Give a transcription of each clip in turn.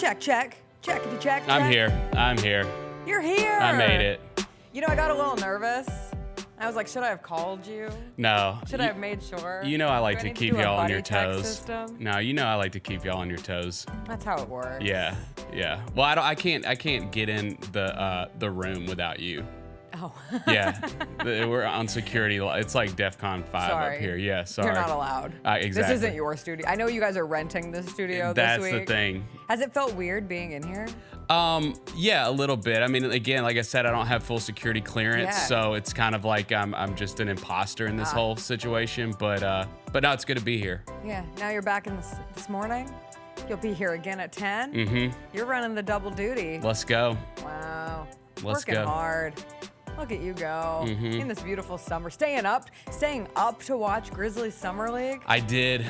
Check. Checkity check. I'm here. You're here. I made it. You know, I got a little nervous. I was like, should I have called you? No. Should I have made sure? You know I like to keep y'all on your toes. System? No, you know I like to keep y'all on your toes. That's how it works. Yeah. Well, I can't get in the room without you. Oh. Yeah. We're on security. It's like DEFCON 5 Sorry. up here. Yeah, sorry. You're not allowed. Exactly. This isn't your studio. I know you guys are renting this studio That's this week. the thing. Has it felt weird being in here? Yeah, a little bit. I mean, again, like I said, I don't have full security clearance, Yeah. so it's kind of like I'm just an imposter in this whole situation. But no, it's good to be here. Yeah. Now you're back in this morning. You'll be here again at 10. Mm-hmm. You're running the double duty. Let's go. Wow. Let's Working go. hard. Look at you go. Mm-hmm. In this beautiful summer. Staying up to watch Grizzlies Summer League. I did.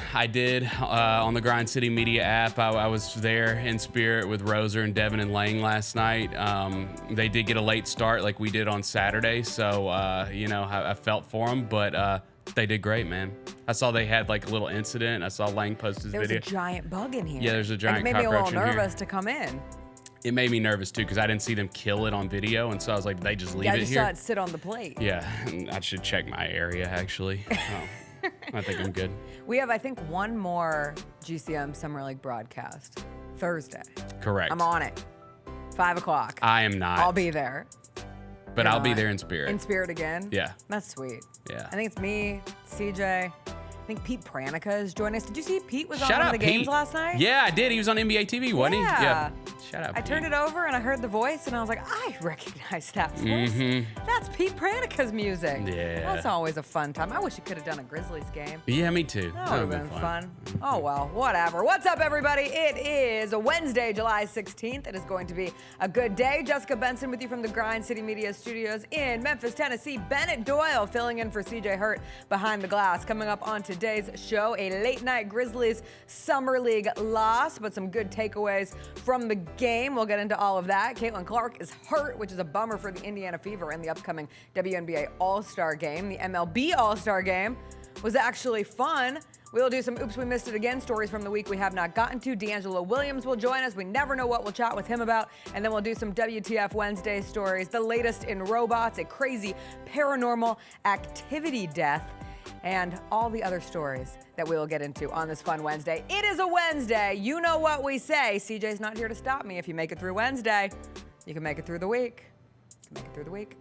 On the Grind City Media app, I was there in spirit with Roser and Devin and Lang last night. They did get a late start like we did on Saturday, so I felt for them, but they did great, man. I saw they had like a little incident. I saw Lang post his There video. was a giant bug in here. Yeah, there's a giant It made me a little cockroach in here. nervous to come in. It made me nervous too because I didn't see them kill it on video, and so I was like, they just leave Yeah, I it just here. saw it sit on the plate. Yeah, and I should check my area actually. I think I'm good. We have, I think, one more GCM Summer League broadcast Thursday. Correct. I'm on it. 5 o'clock. I am not. I'll be there. But You're I'll be not. there in spirit. In spirit again? Yeah. That's sweet. Yeah. I think it's me, CJ. I think Pete Pranica is joining us. Did you see Pete was on Shout one out of the games Pete. last night? Yeah, I did. He was on NBA TV, wasn't he? Yeah. Shout out I Pete. turned it over and I heard the voice and I was like, I recognize that voice. That's Pete Pranica's music. Yeah. That's always a fun time. I wish you could have done a Grizzlies game. Yeah, me too. That would have been fun. Oh, well, whatever. What's up, everybody? It is Wednesday, July 16th. It is going to be a good day. Jessica Benson with you from the Grind City Media Studios in Memphis, Tennessee. Bennett Doyle filling in for CJ Hurt behind the glass. Coming up on today's show, a late-night Grizzlies Summer League loss, but some good takeaways from the game. We'll get into all of that. Caitlin Clark is hurt, which is a bummer for the Indiana Fever in the upcoming WNBA All-Star Game. The MLB All-Star Game was actually fun. We'll do some Oops, We Missed It Again stories from the week we have not gotten to. D'Angelo Williams will join us. We never know what we'll chat with him about. And then we'll do some WTF Wednesday stories, the latest in robots, a crazy paranormal activity death, and all the other stories that we will get into on this fun Wednesday. It is a Wednesday. You know what we say. CJ's not here to stop me. If you make it through Wednesday, you can make it through the week. You can make it through the week.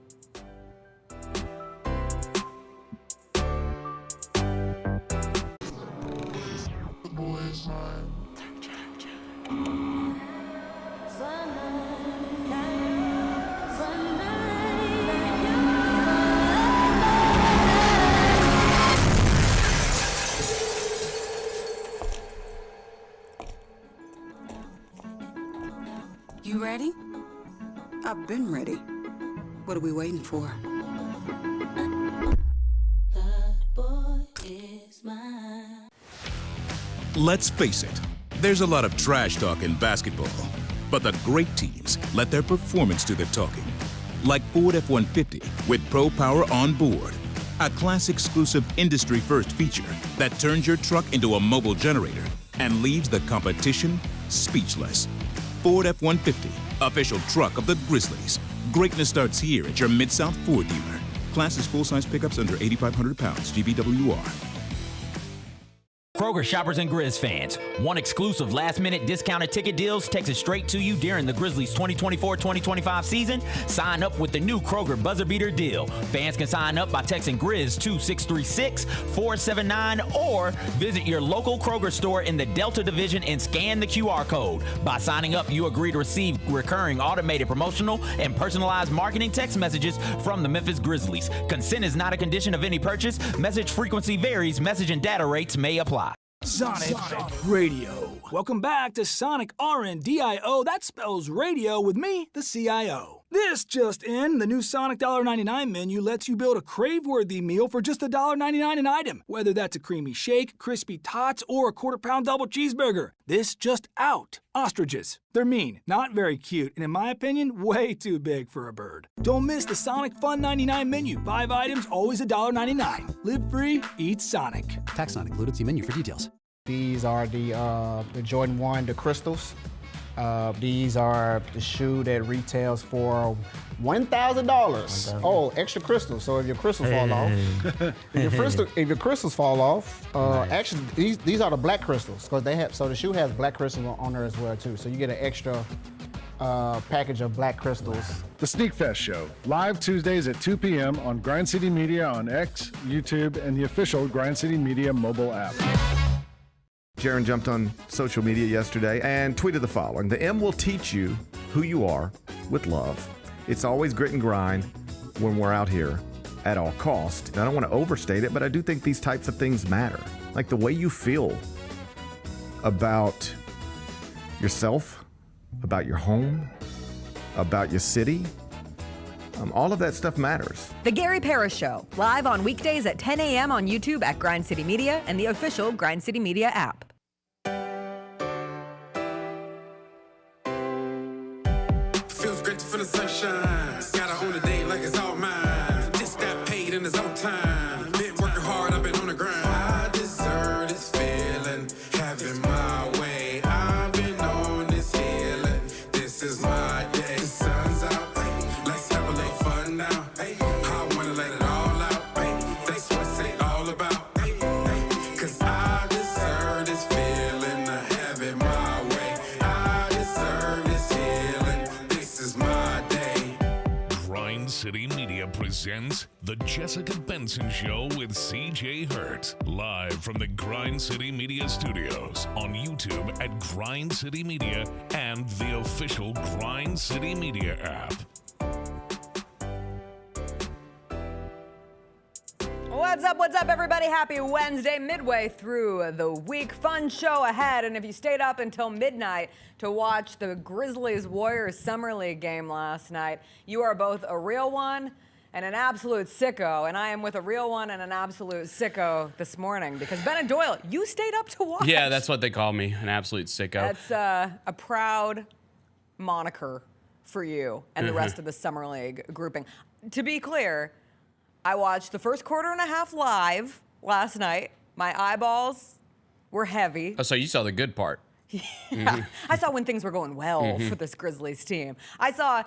You ready? I've been ready. What are we waiting for? Let's face it, there's a lot of trash talk in basketball, but the great teams let their performance do the talking. Like Ford F-150 with Pro Power on board, a class-exclusive industry-first feature that turns your truck into a mobile generator and leaves the competition speechless. Ford F-150, official truck of the Grizzlies. Greatness starts here at your Mid-South Ford dealer. Class is full-size pickups under 8,500 pounds, GVWR. Kroger shoppers and Grizz fans, one exclusive last-minute discounted ticket deals takes it straight to you during the Grizzlies 2024-2025 season. Sign up with the new Kroger Buzzer Beater deal. Fans can sign up by texting Grizz to 636-479 or visit your local Kroger store in the Delta Division and scan the QR code. By signing up, you agree to receive recurring automated promotional and personalized marketing text messages from the Memphis Grizzlies. Consent is not a condition of any purchase. Message frequency varies. Message and data rates may apply. Sonic Radio. Welcome back to Sonic RNDIO. That spells radio with me, the CIO. This just in, the new Sonic $1.99 menu lets you build a crave-worthy meal for just $1.99 an item. Whether that's a creamy shake, crispy tots, or a quarter-pound double cheeseburger. This just out. Ostriches. They're mean, not very cute, and in my opinion, way too big for a bird. Don't miss the Sonic Fun 99 menu. 5 items, always $1.99. Live free, eat Sonic. Tax not included. See menu for details. These are the Jordan 1, the crystals. These are the shoe that retails for $1,000. Oh, extra crystals. So if your crystals fall off, if your crystals fall off, actually these are the black crystals because the shoe has black crystals on there as well too. So you get an extra package of black crystals. The Sneak Fest Show, live Tuesdays at 2 p.m. on Grind City Media on X, YouTube, and the official Grind City Media mobile app. Jaron jumped on social media yesterday and tweeted the following. The M will teach you who you are with love. It's always grit and grind when we're out here at all cost. I don't want to overstate it, but I do think these types of things matter. Like the way you feel about yourself, about your home, about your city. All of that stuff matters. The Gary Parrish Show, live on weekdays at 10 a.m. on YouTube at Grind City Media and the official Grind City Media app. Feels great to feel the sunshine. Gotta own the day like it's all mine. Just got paid in his own time. Been working hard, I've been on the grind. I deserve this feeling, having my way. I've been on this healing. This is my day. The sun's out, let's have a little fun now. I wanna let it all out. That's what it's all about. Cause I deserve this feeling, having my way. I deserve this healing. This is my day. Grind City Media presents The Jessica Benson Show with CJ Hurt. Live from the Grind City Media Studios on YouTube at Grind City Media and the official Grind City Media app. What's up, everybody? Happy Wednesday, midway through the week. Fun show ahead, and if you stayed up until midnight to watch the Grizzlies-Warriors Summer League game last night, you are both a real one and an absolute sicko, and I am with a real one and an absolute sicko this morning because Bennett Doyle, you stayed up to watch. Yeah, that's what they call me, an absolute sicko. That's a proud moniker for you and the rest of the Summer League grouping. To be clear, I watched the first quarter and a half live last night. My eyeballs were heavy. Oh, so you saw the good part. Yeah, I saw when things were going well for this Grizzlies team. I saw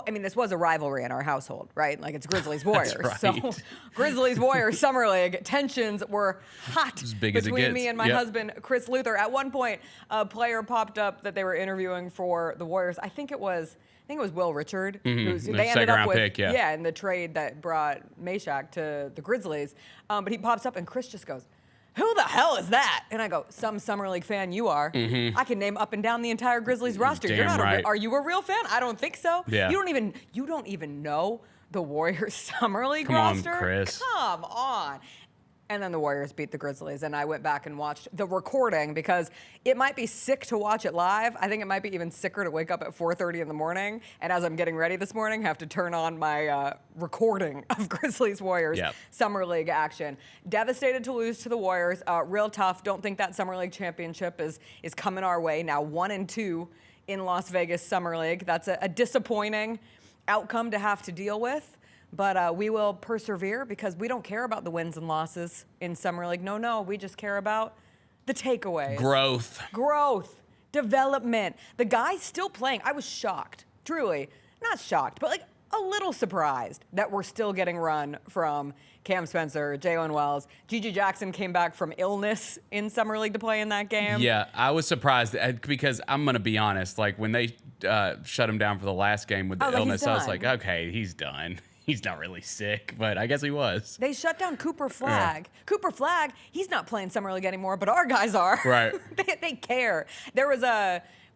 this was a rivalry in our household, right? Like it's Grizzlies-Warriors. That's right. So Grizzlies-Warriors Summer League tensions were hot As big as it between gets. me and my husband, Chris Luther. At one point, a player popped up that they were interviewing for the Warriors. I think it was Will Richard, who's The they ended second up round with, pick, yeah. in the trade that brought Meshack to the Grizzlies. But he pops up and Chris just goes, "Who the hell is that?" And I go, "Some Summer League fan you are. I can name up and down the entire Grizzlies roster. You're Damn not right. are you a real fan? I don't think so. Yeah. You don't even know the Warriors Summer League Come on, roster. Chris. Come on." And then the Warriors beat the Grizzlies, and I went back and watched the recording because it might be sick to watch it live. I think it might be even sicker to wake up at 4:30 in the morning, and as I'm getting ready this morning, have to turn on my recording of Grizzlies-Warriors Summer League action. Devastated to lose to the Warriors. Real tough. Don't think that Summer League championship is coming our way. Now 1-2 in Las Vegas Summer League. That's a disappointing outcome to have to deal with. But we will persevere because we don't care about the wins and losses in Summer League. No, we just care about the takeaways. Growth, development. The guy's still playing. I was shocked, truly. Not shocked, but like a little surprised that we're still getting run from Cam Spencer, Jalen Wells. Gigi Jackson came back from illness in Summer League to play in that game. Yeah, I was surprised because I'm going to be honest. Like when they shut him down for the last game with the illness, I was like, okay, he's done. He's not really sick, but I guess he was. They shut down Cooper Flagg. Cooper Flagg, he's not playing Summer League anymore, but our guys are. Right. they care. There was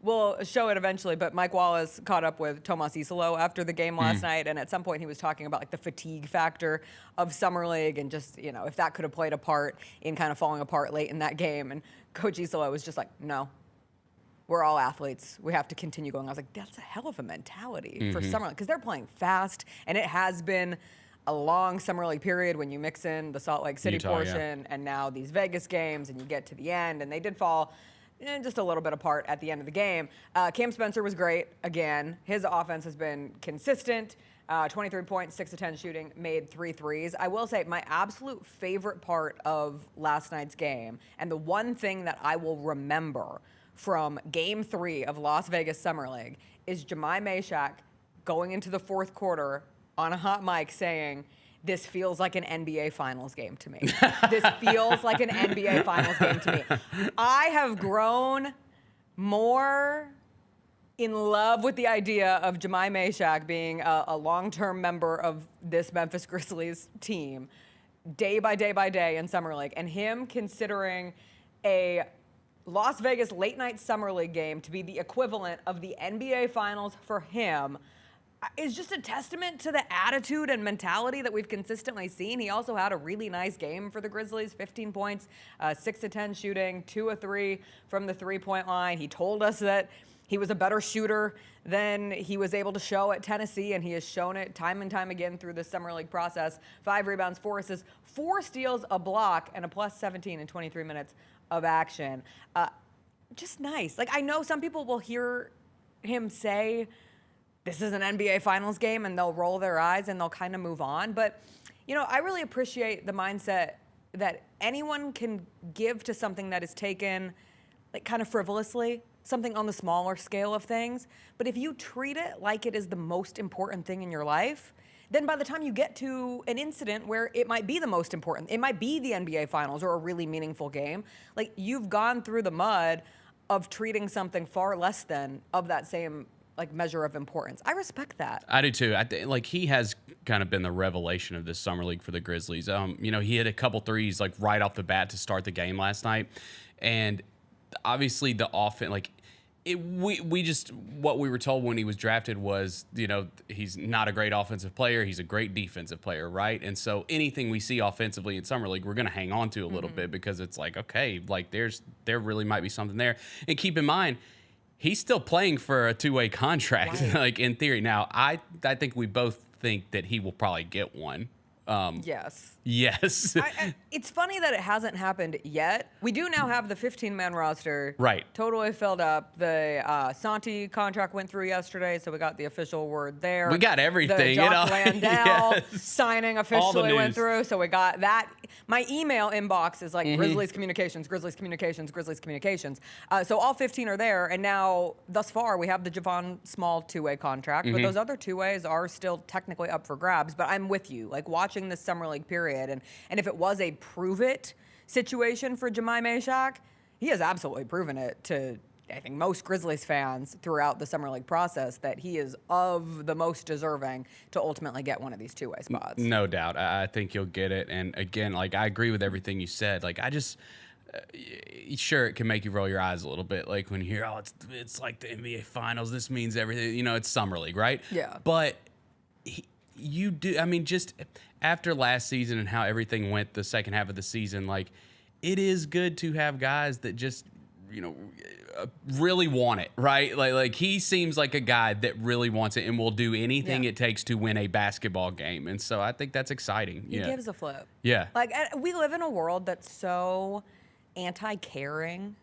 we'll show it eventually, but Mike Wallace caught up with Tomas Isolo after the game last night, and at some point he was talking about like the fatigue factor of Summer League and just, if that could have played a part in kind of falling apart late in that game. And Coach Isolo was just like, no. We're all athletes. We have to continue going. I was like, that's a hell of a mentality for Summer League because they're playing fast, and it has been a long Summer League period when you mix in the Salt Lake City portion and now these Vegas games, and you get to the end, and they did fall just a little bit apart at the end of the game. Cam Spencer was great again. His offense has been consistent. 23 points, 6 of 10 shooting, made 3 threes. I will say my absolute favorite part of last night's game, and the one thing that I will remember from Game 3 of Las Vegas Summer League is Jemai Meshack going into the fourth quarter on a hot mic saying, "This feels like an NBA Finals game to me. This feels like an NBA Finals game to me." I have grown more in love with the idea of Jemai Meshack being a long-term member of this Memphis Grizzlies team day by day in Summer League, and him considering a Las Vegas late night Summer League game to be the equivalent of the NBA Finals for him is just a testament to the attitude and mentality that we've consistently seen. He also had a really nice game for the Grizzlies, 15 points, 6 of 10 shooting, 2 of 3 from the three-point line. He told us that he was a better shooter than he was able to show at Tennessee, and he has shown it time and time again through the Summer League process. 5 rebounds, 4 assists, 4 steals, a block, and a plus 17 in 23 minutes of action. Just nice. Like, I know some people will hear him say, "This is an NBA Finals game," and they'll roll their eyes and they'll kind of move on. But, you know, I really appreciate the mindset that anyone can give to something that is taken like kind of frivolously, something on the smaller scale of things. But if you treat it like it is the most important thing in your life, then by the time you get to an incident where it might be the most important, it might be the NBA Finals or a really meaningful game, like, you've gone through the mud of treating something far less than of that same like measure of importance. I respect that. I do too. Like, he has kind of been the revelation of this Summer League for the Grizzlies. You know, he hit a couple threes like right off the bat to start the game last night, and obviously the offense, like, we just, what we were told when he was drafted was, you know, he's not a great offensive player, he's a great defensive player, right? And so anything we see offensively in Summer League, we're going to hang on to a little bit, because it's like, okay, like there really might be something there. And keep in mind, he's still playing for a two-way contract, right? Like, in theory. Now, I think we both think that he will probably get one. Yes. Yes. It's funny that it hasn't happened yet. We do now have the 15-man roster. Right. Totally filled up. The Santi contract went through yesterday, so we got the official word there. We got everything. The Jock Landale Yes. signing officially went through, so we got that. My email inbox is like Grizzlies Communications, Grizzlies Communications, Grizzlies Communications. So all 15 are there, and now, thus far, we have the Javon Small two-way contract, but those other two-ways are still technically up for grabs. But I'm with you. Like, watching this Summer League period, and if it was a prove-it situation for Jemai Meshack, he has absolutely proven it to, I think, most Grizzlies fans throughout the Summer League process that he is of the most deserving to ultimately get one of these two-way spots. No doubt. I think you'll get it. And again, like, I agree with everything you said. Like, I just, sure, it can make you roll your eyes a little bit. Like, when you hear, oh, it's like the NBA Finals, this means everything. You know, it's Summer League, right? Yeah. But you do, I mean, just after last season and how everything went the second half of the season, like, it is good to have guys that just, you know, really want it, right? Like he seems like a guy that really wants it and will do anything it takes to win a basketball game. And so I think that's exciting. He gives a flip. Yeah. Like, we live in a world that's so anti-caring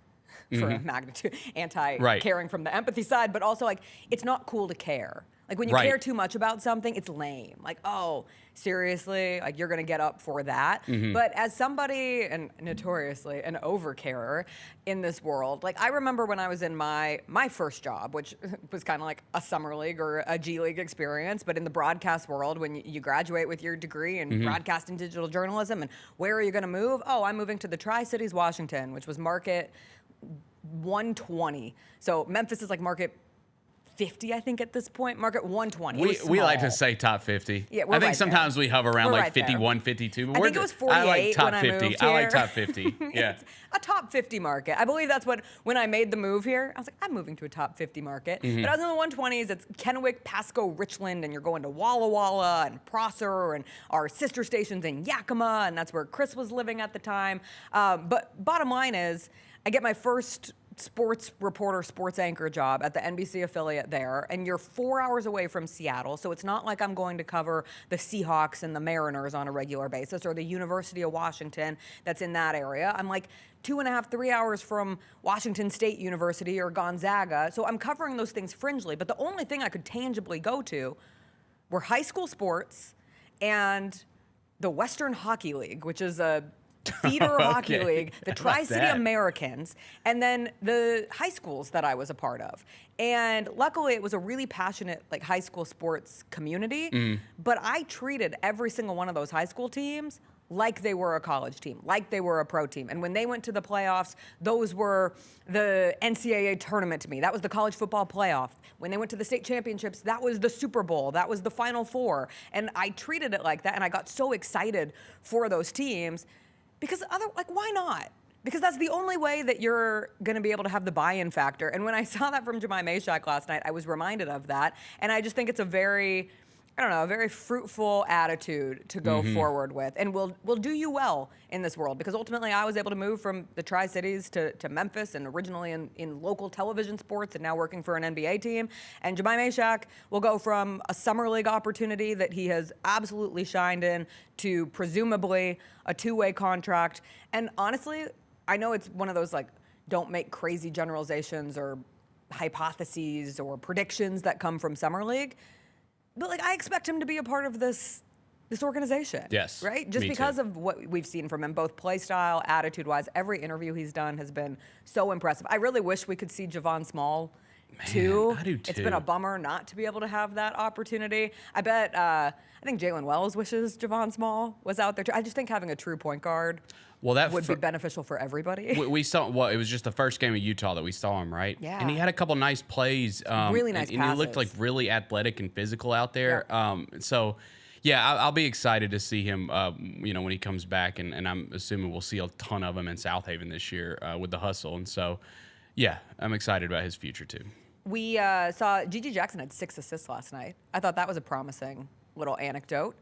for a magnitude, anti-caring from the empathy side, but also, like, it's not cool to care. Like, when you care too much about something, it's lame. Like, oh, seriously? Like, you're going to get up for that? But as somebody, and notoriously an over-carer in this world, like, I remember when I was in my first job, which was kind of like a Summer League or a G League experience, but in the broadcast world, when you graduate with your degree in broadcast and digital journalism, and where are you going to move? Oh, I'm moving to the Tri-Cities, Washington, which was market 120. So Memphis is like market 50, I think, at this point. Market 120. We like to say top 50. Yeah, I think sometimes we hover around like 51, 52. But I think it was 48 I like top when I 50. moved I like here. top 50. Yeah. It's a top 50 market. I believe that's what, when I made the move here, I was like, I'm moving to a top 50 market. But I was in the 120s. It's Kennewick, Pasco, Richland, and you're going to Walla Walla and Prosser and our sister stations in Yakima, and that's where Chris was living at the time. But bottom line is, I get my first sports reporter, sports anchor job at the NBC affiliate there, and you're 4 hours away from Seattle, so it's not like I'm going to cover the Seahawks and the Mariners on a regular basis, or the University of Washington that's in that area. I'm like 2.5, 3 hours from Washington State University or Gonzaga, so I'm covering those things fringely, but the only thing I could tangibly go to were high school sports and the Western Hockey League, which is a feeder hockey league, the How about Tri-City that? Americans, and then the high schools that I was a part of. And luckily, it was a really passionate like high school sports community. But I treated every single one of those high school teams like they were a college team, like they were a pro team. And when they went to the playoffs, those were the NCAA tournament to me. That was the college football playoff. When they went to the state championships, that was the Super Bowl. That was the Final Four. And I treated it like that, and I got so excited for those teams because why not? Because that's the only way that you're going to be able to have the buy-in factor. And when I saw that from Jemai Mashak last night, I was reminded of that. And I just think it's a very fruitful attitude to go forward with, and will do you well in this world, because ultimately I was able to move from the Tri-Cities to Memphis, and originally in local television sports, and now working for an NBA team. And Jemai Mashak will go from a summer league opportunity that he has absolutely shined in to presumably a two-way contract. And honestly, I know it's one of those don't make crazy generalizations or hypotheses or predictions that come from summer league. But I expect him to be a part of this organization. Yes, right? Just me because too. of what we've seen from him, both play style, attitude-wise. Every interview he's done has been so impressive. I really wish we could see Javon Small too. I do too. It's been a bummer not to be able to have that opportunity. I bet. I think Jalen Wells wishes Javon Small was out there too. I just think having a true point guard would be beneficial for everybody. We saw, it was just the first game of Utah that we saw him, right? Yeah. And he had a couple nice plays. Really nice and he looked passes. really athletic and physical out there. Yeah. So, yeah, I'll be excited to see him, when he comes back. And I'm assuming we'll see a ton of him in South Haven this year with the hustle. And so, yeah, I'm excited about his future too. We saw Gigi Jackson had 6 assists last night. I thought that was a promising little anecdote.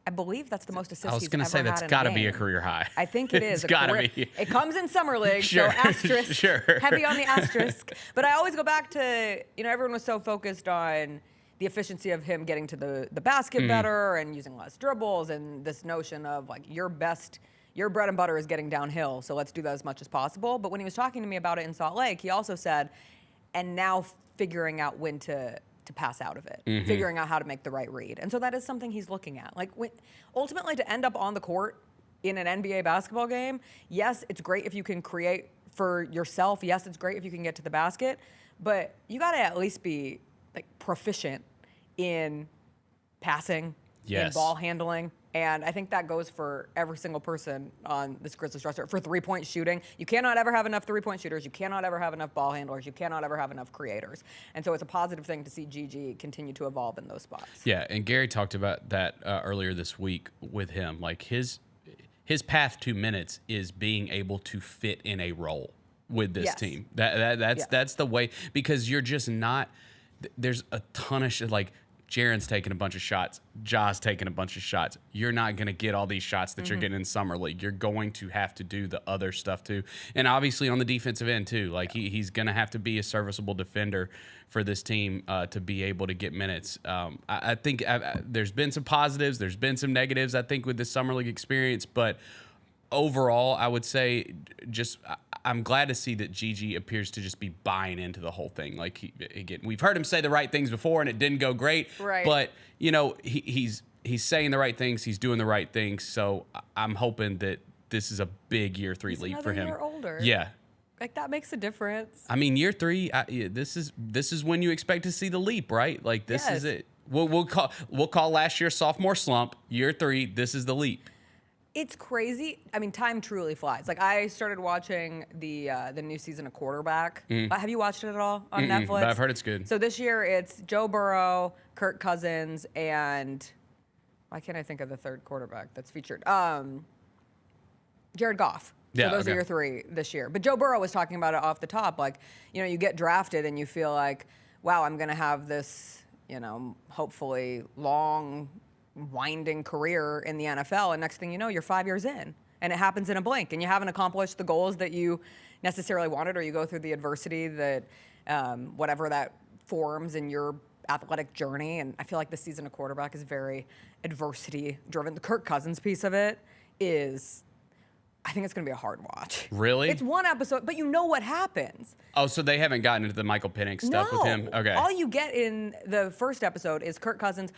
I believe that's the most assists I was going going to to say that's got to be a career high. I think it is. It's got to be. It comes in summer league, Sure. so asterisk, Sure. heavy on the asterisk. But I always go back to, everyone was so focused on the efficiency of him getting to the basket better and using less dribbles, and this notion of your bread and butter is getting downhill, so let's do that as much as possible. But when he was talking to me about it in Salt Lake, he also said, and now figuring out when to pass out of it, figuring out how to make the right read. And so that is something he's looking at. Ultimately, to end up on the court in an NBA basketball game, yes, it's great if you can create for yourself. Yes, it's great if you can get to the basket, but you got to at least be proficient in passing, in ball handling. And I think that goes for every single person on this Grizzlies roster. For three-point shooting, you cannot ever have enough three-point shooters. You cannot ever have enough ball handlers. You cannot ever have enough creators. And so it's a positive thing to see Gigi continue to evolve in those spots. Yeah, and Gary talked about that earlier this week with him. His path to minutes is being able to fit in a role with this team. That's the way, because you're just not. There's a ton of shit Jaren's taking a bunch of shots. Ja's taking a bunch of shots. You're not going to get all these shots that you're getting in Summer League. You're going to have to do the other stuff too. And obviously on the defensive end too. He's going to have to be a serviceable defender for this team to be able to get minutes. I think there's been some positives. There's been some negatives, I think, with this Summer League experience. But overall, I would say I'm glad to see that Gigi appears to just be buying into the whole thing. Again, we've heard him say the right things before, and it didn't go great. Right. But he's saying the right things. He's doing the right things. So I'm hoping that this is a big year 3 leap for him. Another year older. Yeah. That makes a difference. I mean, year 3. This is when you expect to see the leap, right? This is it. We'll call last year sophomore slump. Year 3. This is the leap. It's crazy. I mean, time truly flies. I started watching the new season of Quarterback. Have you watched it at all on Netflix? But I've heard it's good. So this year it's Joe Burrow, Kirk Cousins, and why can't I think of the third quarterback that's featured? Jared Goff. So those are your 3 this year. But Joe Burrow was talking about it off the top. You get drafted and you feel wow, I'm going to have this, hopefully long, winding career in the NFL, and next thing you know, you're 5 years in, and it happens in a blink, and you haven't accomplished the goals that you necessarily wanted, or you go through the adversity that whatever that forms in your athletic journey. And I feel like this season of Quarterback is very adversity driven. The Kirk Cousins piece of it is, I think it's going to be a hard watch. Really? It's one episode, but you know what happens. Oh, so they haven't gotten into the Michael Penix stuff with him? Okay. All you get in the first episode is Kirk Cousins.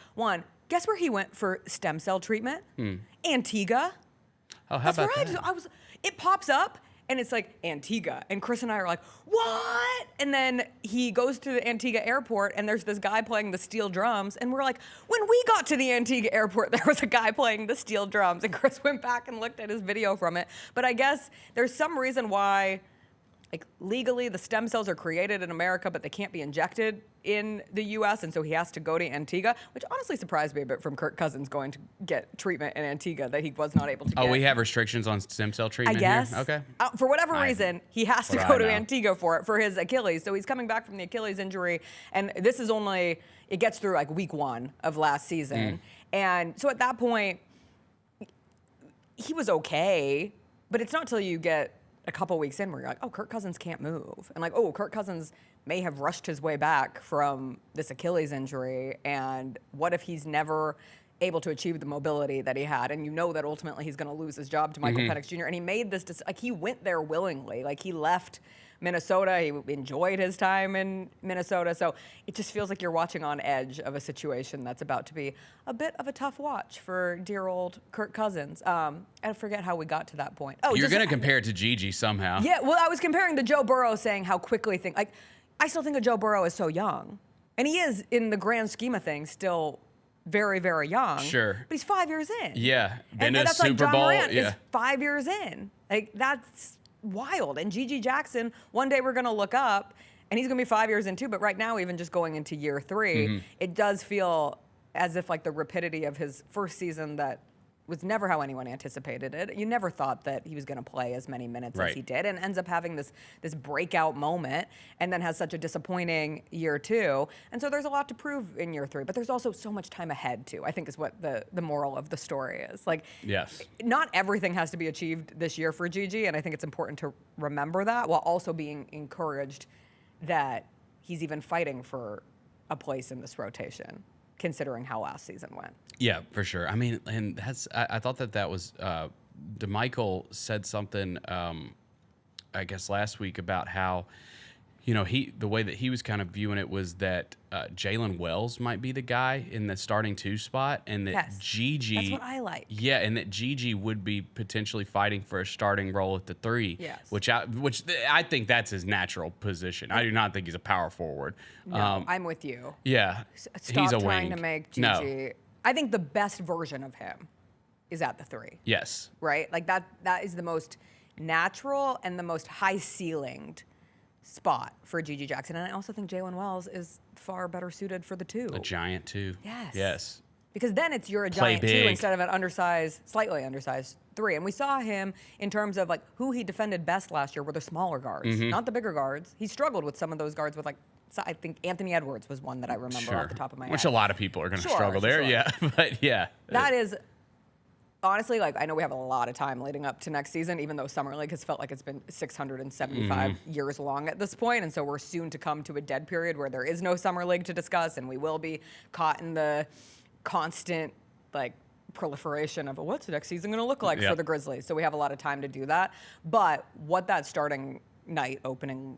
Guess where he went for stem cell treatment? Antigua. Oh, how That's about right. that? It pops up. And it's like Antigua. And Chris and I are like, what? And then he goes to the Antigua airport and there's this guy playing the steel drums. And we're like, when we got to the Antigua airport, there was a guy playing the steel drums. And Chris went back and looked at his video from it. But I guess there's some reason why, like, legally the stem cells are created in America, but they can't be injected in the U.S. And so he has to go to Antigua, which honestly surprised me a bit from Kirk Cousins going to get treatment in Antigua that he was not able to get. Oh, we have restrictions on stem cell treatment I guess. here? Okay. For whatever reason, he has to What do go I to know? Antigua for his Achilles. So he's coming back from the Achilles injury. And this is only, it gets through like week 1 of last season. And so at that point, he was okay. But it's not till you get a couple weeks in where you're like, oh, Kirk Cousins can't move. And like, oh, Kirk Cousins may have rushed his way back from this Achilles injury. And what if he's never able to achieve the mobility that he had? And you know that ultimately he's going to lose his job to Michael Penix Jr. And he made this, like, he went there willingly. Like, he left Minnesota. He enjoyed his time in Minnesota. So it just feels like you're watching on edge of a situation that's about to be a bit of a tough watch for dear old Kirk Cousins. I forget how we got to that point. Oh, You're going to compare it to Gigi somehow. Yeah, well, I was comparing to Joe Burrow, saying how quickly things, like, I still think of Joe Burrow as so young. And he is, in the grand scheme of things, still very, very young. Sure. But he's 5 years in. Yeah. Been And to that's Super like John Bowl. Morant Yeah. is 5 years in. Like, that's wild. And Gigi Jackson, one day we're going to look up, and he's going to be 5 years in too. But right now, even just going into year 3, it does feel as if, like, the rapidity of his first season that was never how anyone anticipated it. You never thought that he was going to play as many minutes as he did, and ends up having this breakout moment, and then has such a disappointing year 2. And so there's a lot to prove in year 3, but there's also so much time ahead too, I think, is what the moral of the story is. Like, Yes. not everything has to be achieved this year for Gigi, and I think it's important to remember that, while also being encouraged that he's even fighting for a place in this rotation, considering how last season went. Yeah, for sure. I mean, and I thought that was DeMichael said something, I guess last week, about how, you know, the way that he was kind of viewing it was that Jalen Wells might be the guy in the starting 2 spot, and that Gigi. That's what I like. Yeah, and that Gigi would be potentially fighting for a starting role at the 3. Yes. Which I think that's his natural position. I do not think he's a power forward. No, I'm with you. Yeah, Stop he's a trying wing. to make Gigi. No. I think the best version of him is at the 3. Yes. Right? Like, that is the most natural and the most high-ceilinged spot for Gigi Jackson. And I also think Jalen Wells is far better suited for the 2. A giant 2. Yes. Yes. Because then you're a Play giant 2 big. instead of an slightly undersized 3. And we saw him in terms of, like, who he defended best last year were the smaller guards, not the bigger guards. He struggled with some of those guards with, like, I think Anthony Edwards was one that I remember off the top of my head. Which a lot of people are going to struggle there. Sure. Yeah, but yeah. That is, honestly, like, I know we have a lot of time leading up to next season, even though Summer League has felt like it's been 675 years long at this point, and so we're soon to come to a dead period where there is no Summer League to discuss, and we will be caught in the constant, like, proliferation of what's the next season going to look like for the Grizzlies. So we have a lot of time to do that. But what that starting night opening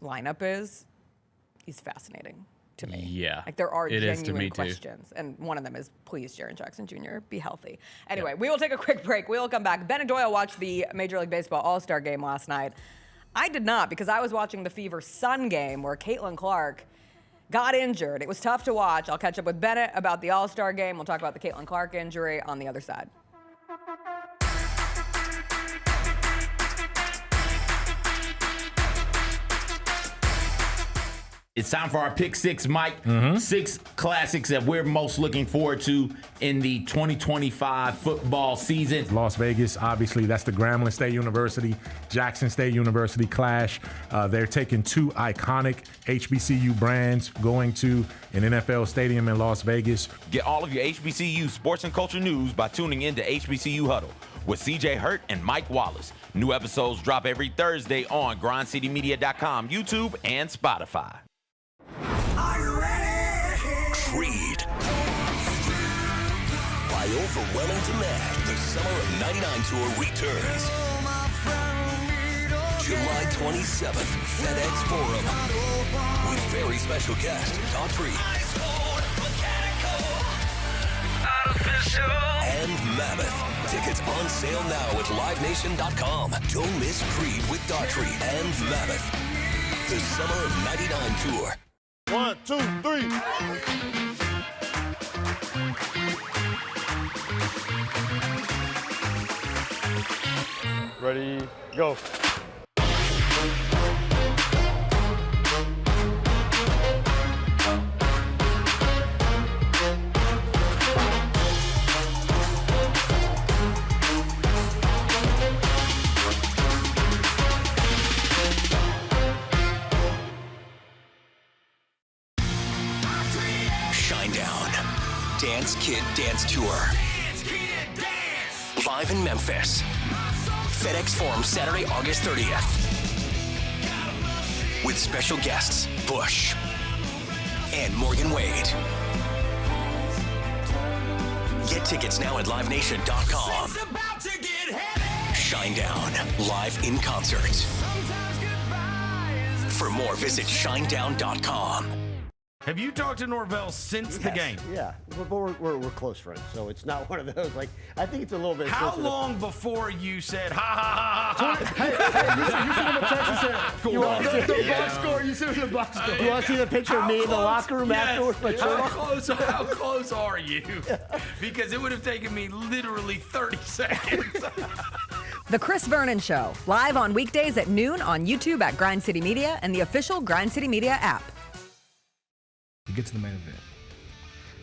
lineup is fascinating to me. Yeah. Like, there are it is to genuine me questions. And one of them is, please, Jaren Jackson Jr., be healthy. Anyway, we will take a quick break. We will come back. Ben and Doyle watched the Major League Baseball All-Star game last night. I did not, because I was watching the Fever Sun game where Caitlin Clark got injured. It was tough to watch. I'll catch up with Bennett about the All-Star game. We'll talk about the Caitlin Clark injury on the other side. It's time for our Pick 6, Mike. 6 classics that we're most looking forward to in the 2025 football season. Las Vegas, obviously, that's the Grambling State University, Jackson State University clash. They're taking 2 iconic HBCU brands going to an NFL stadium in Las Vegas. Get all of your HBCU sports and culture news by tuning in to HBCU Huddle with CJ Hurt and Mike Wallace. New episodes drop every Thursday on grindcitymedia.com, YouTube, and Spotify. Are you ready? Creed. By overwhelming demand, the Summer of '99 tour returns. July 27th, FedEx Forum. With very special guest, Daughtry. And Mammoth. Tickets on sale now at LiveNation.com. Don't miss Creed with Daughtry and Mammoth. The Summer of '99 tour. 1, 2, 3. Ready, go. Shinedown. Dance Kid Dance Tour. Live in Memphis. FedEx Forum, Saturday, August 30th. With special guests, Bush and Morgan Wade. Get tickets now at LiveNation.com. Shinedown, live in concert. For more, visit Shinedown.com. Have you talked to Norvell since the game? Yeah, but we're close friends, so it's not one of those. Like, I think it's a little bit. How long before you said, ha, ha, ha, ha, Hey, you sent him a text and said, you want the box score? You sent him the box score. You want to see the picture of me in the locker room afterwards? How close are you? Because it would have taken me literally 30 seconds. The Chris Vernon Show, live on weekdays at noon on YouTube at Grind City Media and the official Grind City Media app. You get to the main event,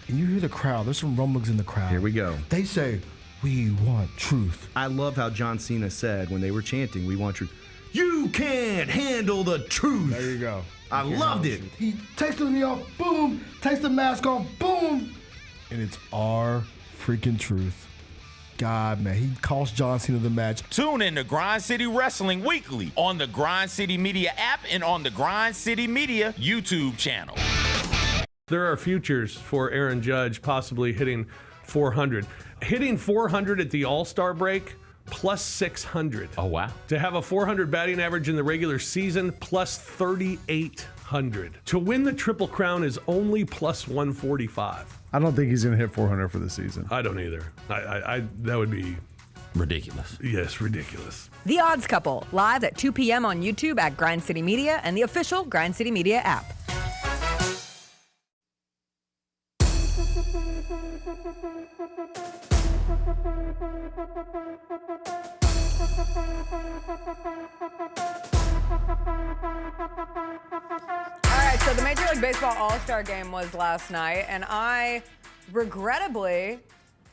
and you hear the crowd. There's some rumblings in the crowd. Here we go. They say, "We want truth." I love how John Cena said when they were chanting, "We want truth." You can't handle the truth. There you go. I loved it. He takes the knee off, boom. Takes the mask off, boom. And it's our freaking truth. God, man, he cost John Cena the match. Tune in to Grind City Wrestling weekly on the Grind City Media app and on the Grind City Media YouTube channel. There are futures for Aaron Judge possibly hitting 400. Hitting 400 at the All-Star break, plus 600. Oh, wow. To have a 400 batting average in the regular season, plus 3,800. To win the Triple Crown is only plus 145. I don't think he's going to hit 400 for the season. I don't either. I that would be ridiculous. Yes, ridiculous. The Odds Couple, live at 2 p.m. on YouTube at Grind City Media and the official Grind City Media app. All right, so the Major League Baseball All-Star Game was last night, and I regrettably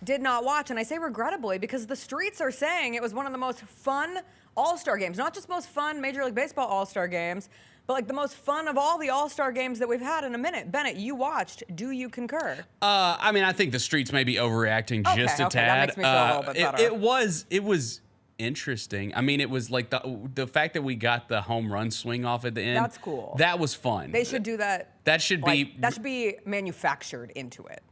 did not watch. And I say regrettably because the streets are saying it was one of the most fun All-Star Games. Not just most fun Major League Baseball All-Star Games, but like the most fun of all the All-Star Games that we've had in a minute. Bennett, you watched. Do you concur? I mean, I think the streets may be overreacting just a tad. That makes me feel a little bit better. It was interesting. I mean, it was like the fact that we got the home run swing off at the end. That's cool. That was fun. They should do that. That should be manufactured into it.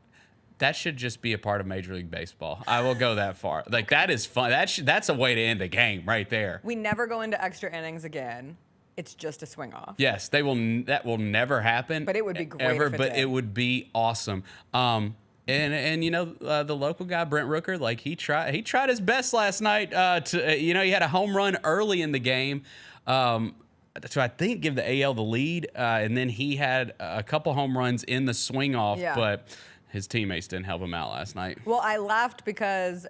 That should just be a part of Major League Baseball. I will go that far. Like, that is fun. That's a way to end a game right there. We never go into extra innings again. It's just a swing off. Yes, that will never happen. But it would be great ever. if it but did. It would be awesome. And you know, the local guy Brent Rooker, like he tried his best last night. He had a home run early in the game. So I think give the AL the lead, and then he had a couple home runs in the swing off, but his teammates didn't help him out last night. Well, I laughed because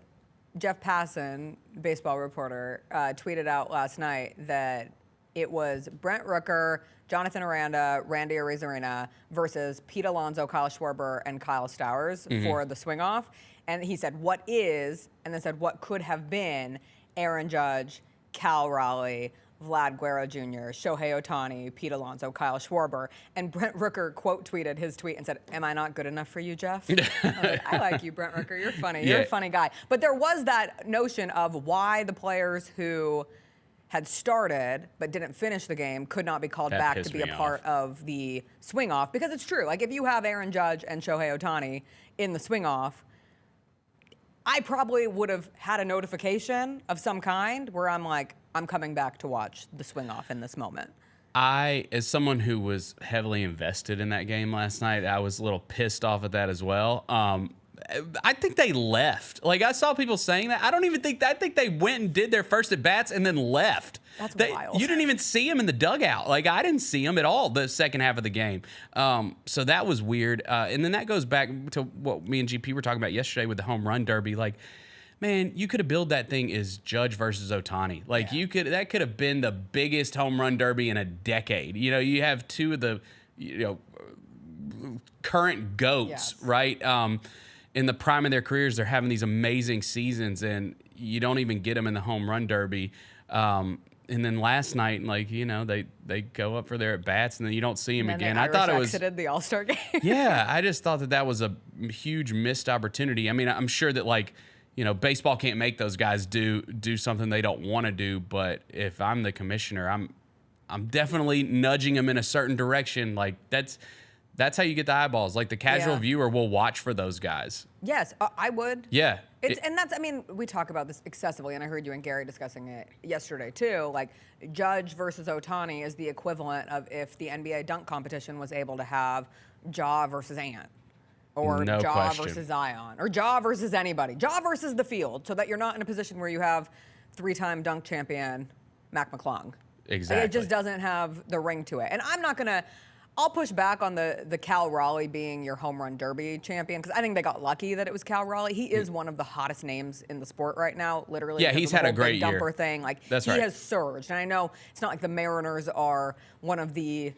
Jeff Passan, baseball reporter, tweeted out last night that it was Brent Rooker, Jonathan Aranda, Randy Arozarena versus Pete Alonso, Kyle Schwarber, and Kyle Stowers for the swing off. And he said, what is, and then said, what could have been Aaron Judge, Cal Raleigh, Vlad Guerrero Jr., Shohei Ohtani, Pete Alonso, Kyle Schwarber. And Brent Rooker quote tweeted his tweet and said, am I not good enough for you, Jeff? I like you, Brent Rooker. You're funny. You're a funny guy. But there was that notion of why the players who had started but didn't finish the game could not be called back to be a part of the swing off. Because it's true. Like, if you have Aaron Judge and Shohei Ohtani in the swing off, I probably would have had a notification of some kind where I'm like, I'm coming back to watch the swing off in this moment. I, as someone who was heavily invested in that game last night, I was a little pissed off at that as well. I think they left. Like, I saw people saying that. I think they went and did their first at bats and then left. That's wild. You didn't even see him in the dugout. Like, I didn't see him at all the second half of the game. So that was weird. And then that goes back to what me and GP were talking about yesterday with the home run derby. Like, man, you could have billed that thing as Judge versus Ohtani. Like, that could have been the biggest home run derby in a decade. You know, you have two of the, current GOATs, right? In the prime of their careers, they're having these amazing seasons, and you don't even get them in the home run derby. And then last night, like, they go up for their at bats, and then you don't see him again. I thought it was exited the All-Star game. Yeah, I just thought that was a huge missed opportunity. I mean, I'm sure that, like, baseball can't make those guys do something they don't want to do. But if I'm the commissioner, I'm definitely nudging them in a certain direction. Like, that's how you get the eyeballs. Like, the casual viewer will watch for those guys. Yes, I would. Yeah. We talk about this excessively, and I heard you and Gary discussing it yesterday too. Like, Judge versus Ohtani is the equivalent of if the NBA dunk competition was able to have Ja versus Ant, or No Ja question. versus Zion, or Ja versus anybody, Ja versus the field, so that you're not in a position where you have 3-time dunk champion Mac McClung. Exactly. It just doesn't have the ring to it. And I'll push back on the Cal Raleigh being your home run derby champion, because I think they got lucky that it was Cal Raleigh. He is one of the hottest names in the sport right now, literally. Yeah, he's had a great year. Dumper thing. Like, That's he right. has surged. And I know it's not like the Mariners are one of the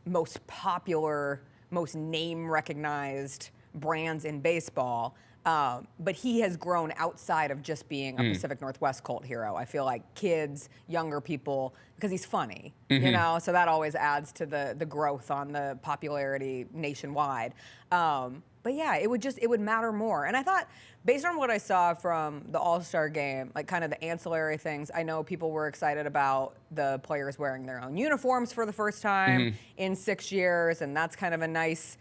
most popular, most name-recognized brands in baseball. But he has grown outside of just being a Pacific Northwest cult hero. I feel like kids, younger people, because he's funny, so that always adds to the growth on the popularity nationwide. But yeah, it would matter more. And I thought, based on what I saw from the All-Star game, like kind of the ancillary things, I know people were excited about the players wearing their own uniforms for the first time in 6 years, and that's kind of a nice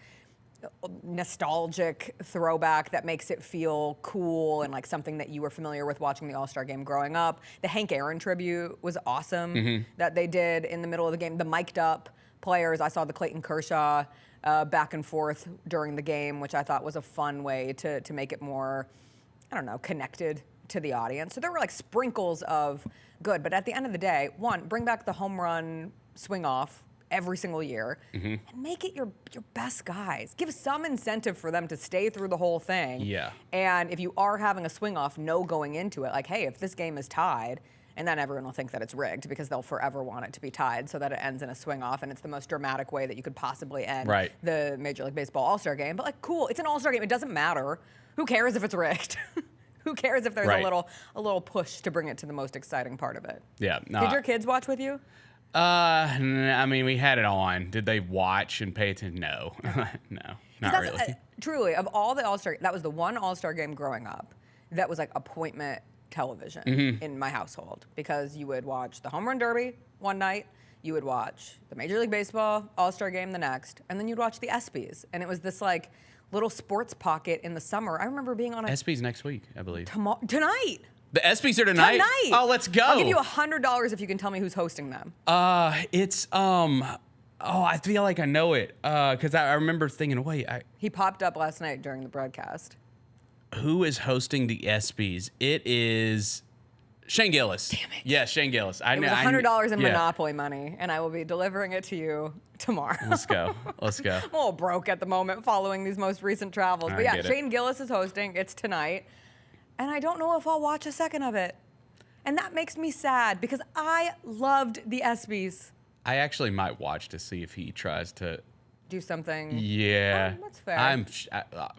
nostalgic throwback that makes it feel cool and like something that you were familiar with watching the All-Star game growing up. The Hank Aaron tribute was awesome that they did in the middle of the game. The mic'd up players, I saw the Clayton Kershaw back and forth during the game, which I thought was a fun way to make it more, connected to the audience. So there were like sprinkles of good, but at the end of the day, one, bring back the home run swing off every single year, and make it your best guys. Give some incentive for them to stay through the whole thing. Yeah. And if you are having a swing off, know going into it, like, hey, if this game is tied, and then everyone will think that it's rigged because they'll forever want it to be tied so that it ends in a swing off, and it's the most dramatic way that you could possibly end the Major League Baseball All-Star game. But like, cool, it's an All-Star game. It doesn't matter. Who cares if it's rigged? Who cares if there's a little push to bring it to the most exciting part of it? Yeah. No. Did your kids watch with you? I mean, we had it on. Did they watch and pay attention? No. No, not really. Truly, of all the All-Star, that was the one All-Star game growing up that was like appointment television in my household, because you would watch the Home Run Derby one night, you would watch the Major League Baseball All-Star game the next, and then you'd watch the ESPYs. And it was this like little sports pocket in the summer. I remember being on ESPYs next week, I believe. Tonight. The ESPYs are tonight? Oh, let's go. I'll give you $100 if you can tell me who's hosting them. It's I feel like I know it, because I remember thinking, wait, he popped up last night during the broadcast. Who is hosting the ESPYs? It is Shane Gillis. Damn it. Yeah, Shane Gillis. It was $100 in Monopoly money, and I will be delivering it to you tomorrow. Let's go. Let's go. I'm a little broke at the moment following these most recent travels. But yeah, Shane Gillis is hosting. It's tonight. And I don't know if I'll watch a second of it. And that makes me sad, because I loved the ESPYs. I actually might watch to see if he tries to do something. Yeah. Oh, that's fair.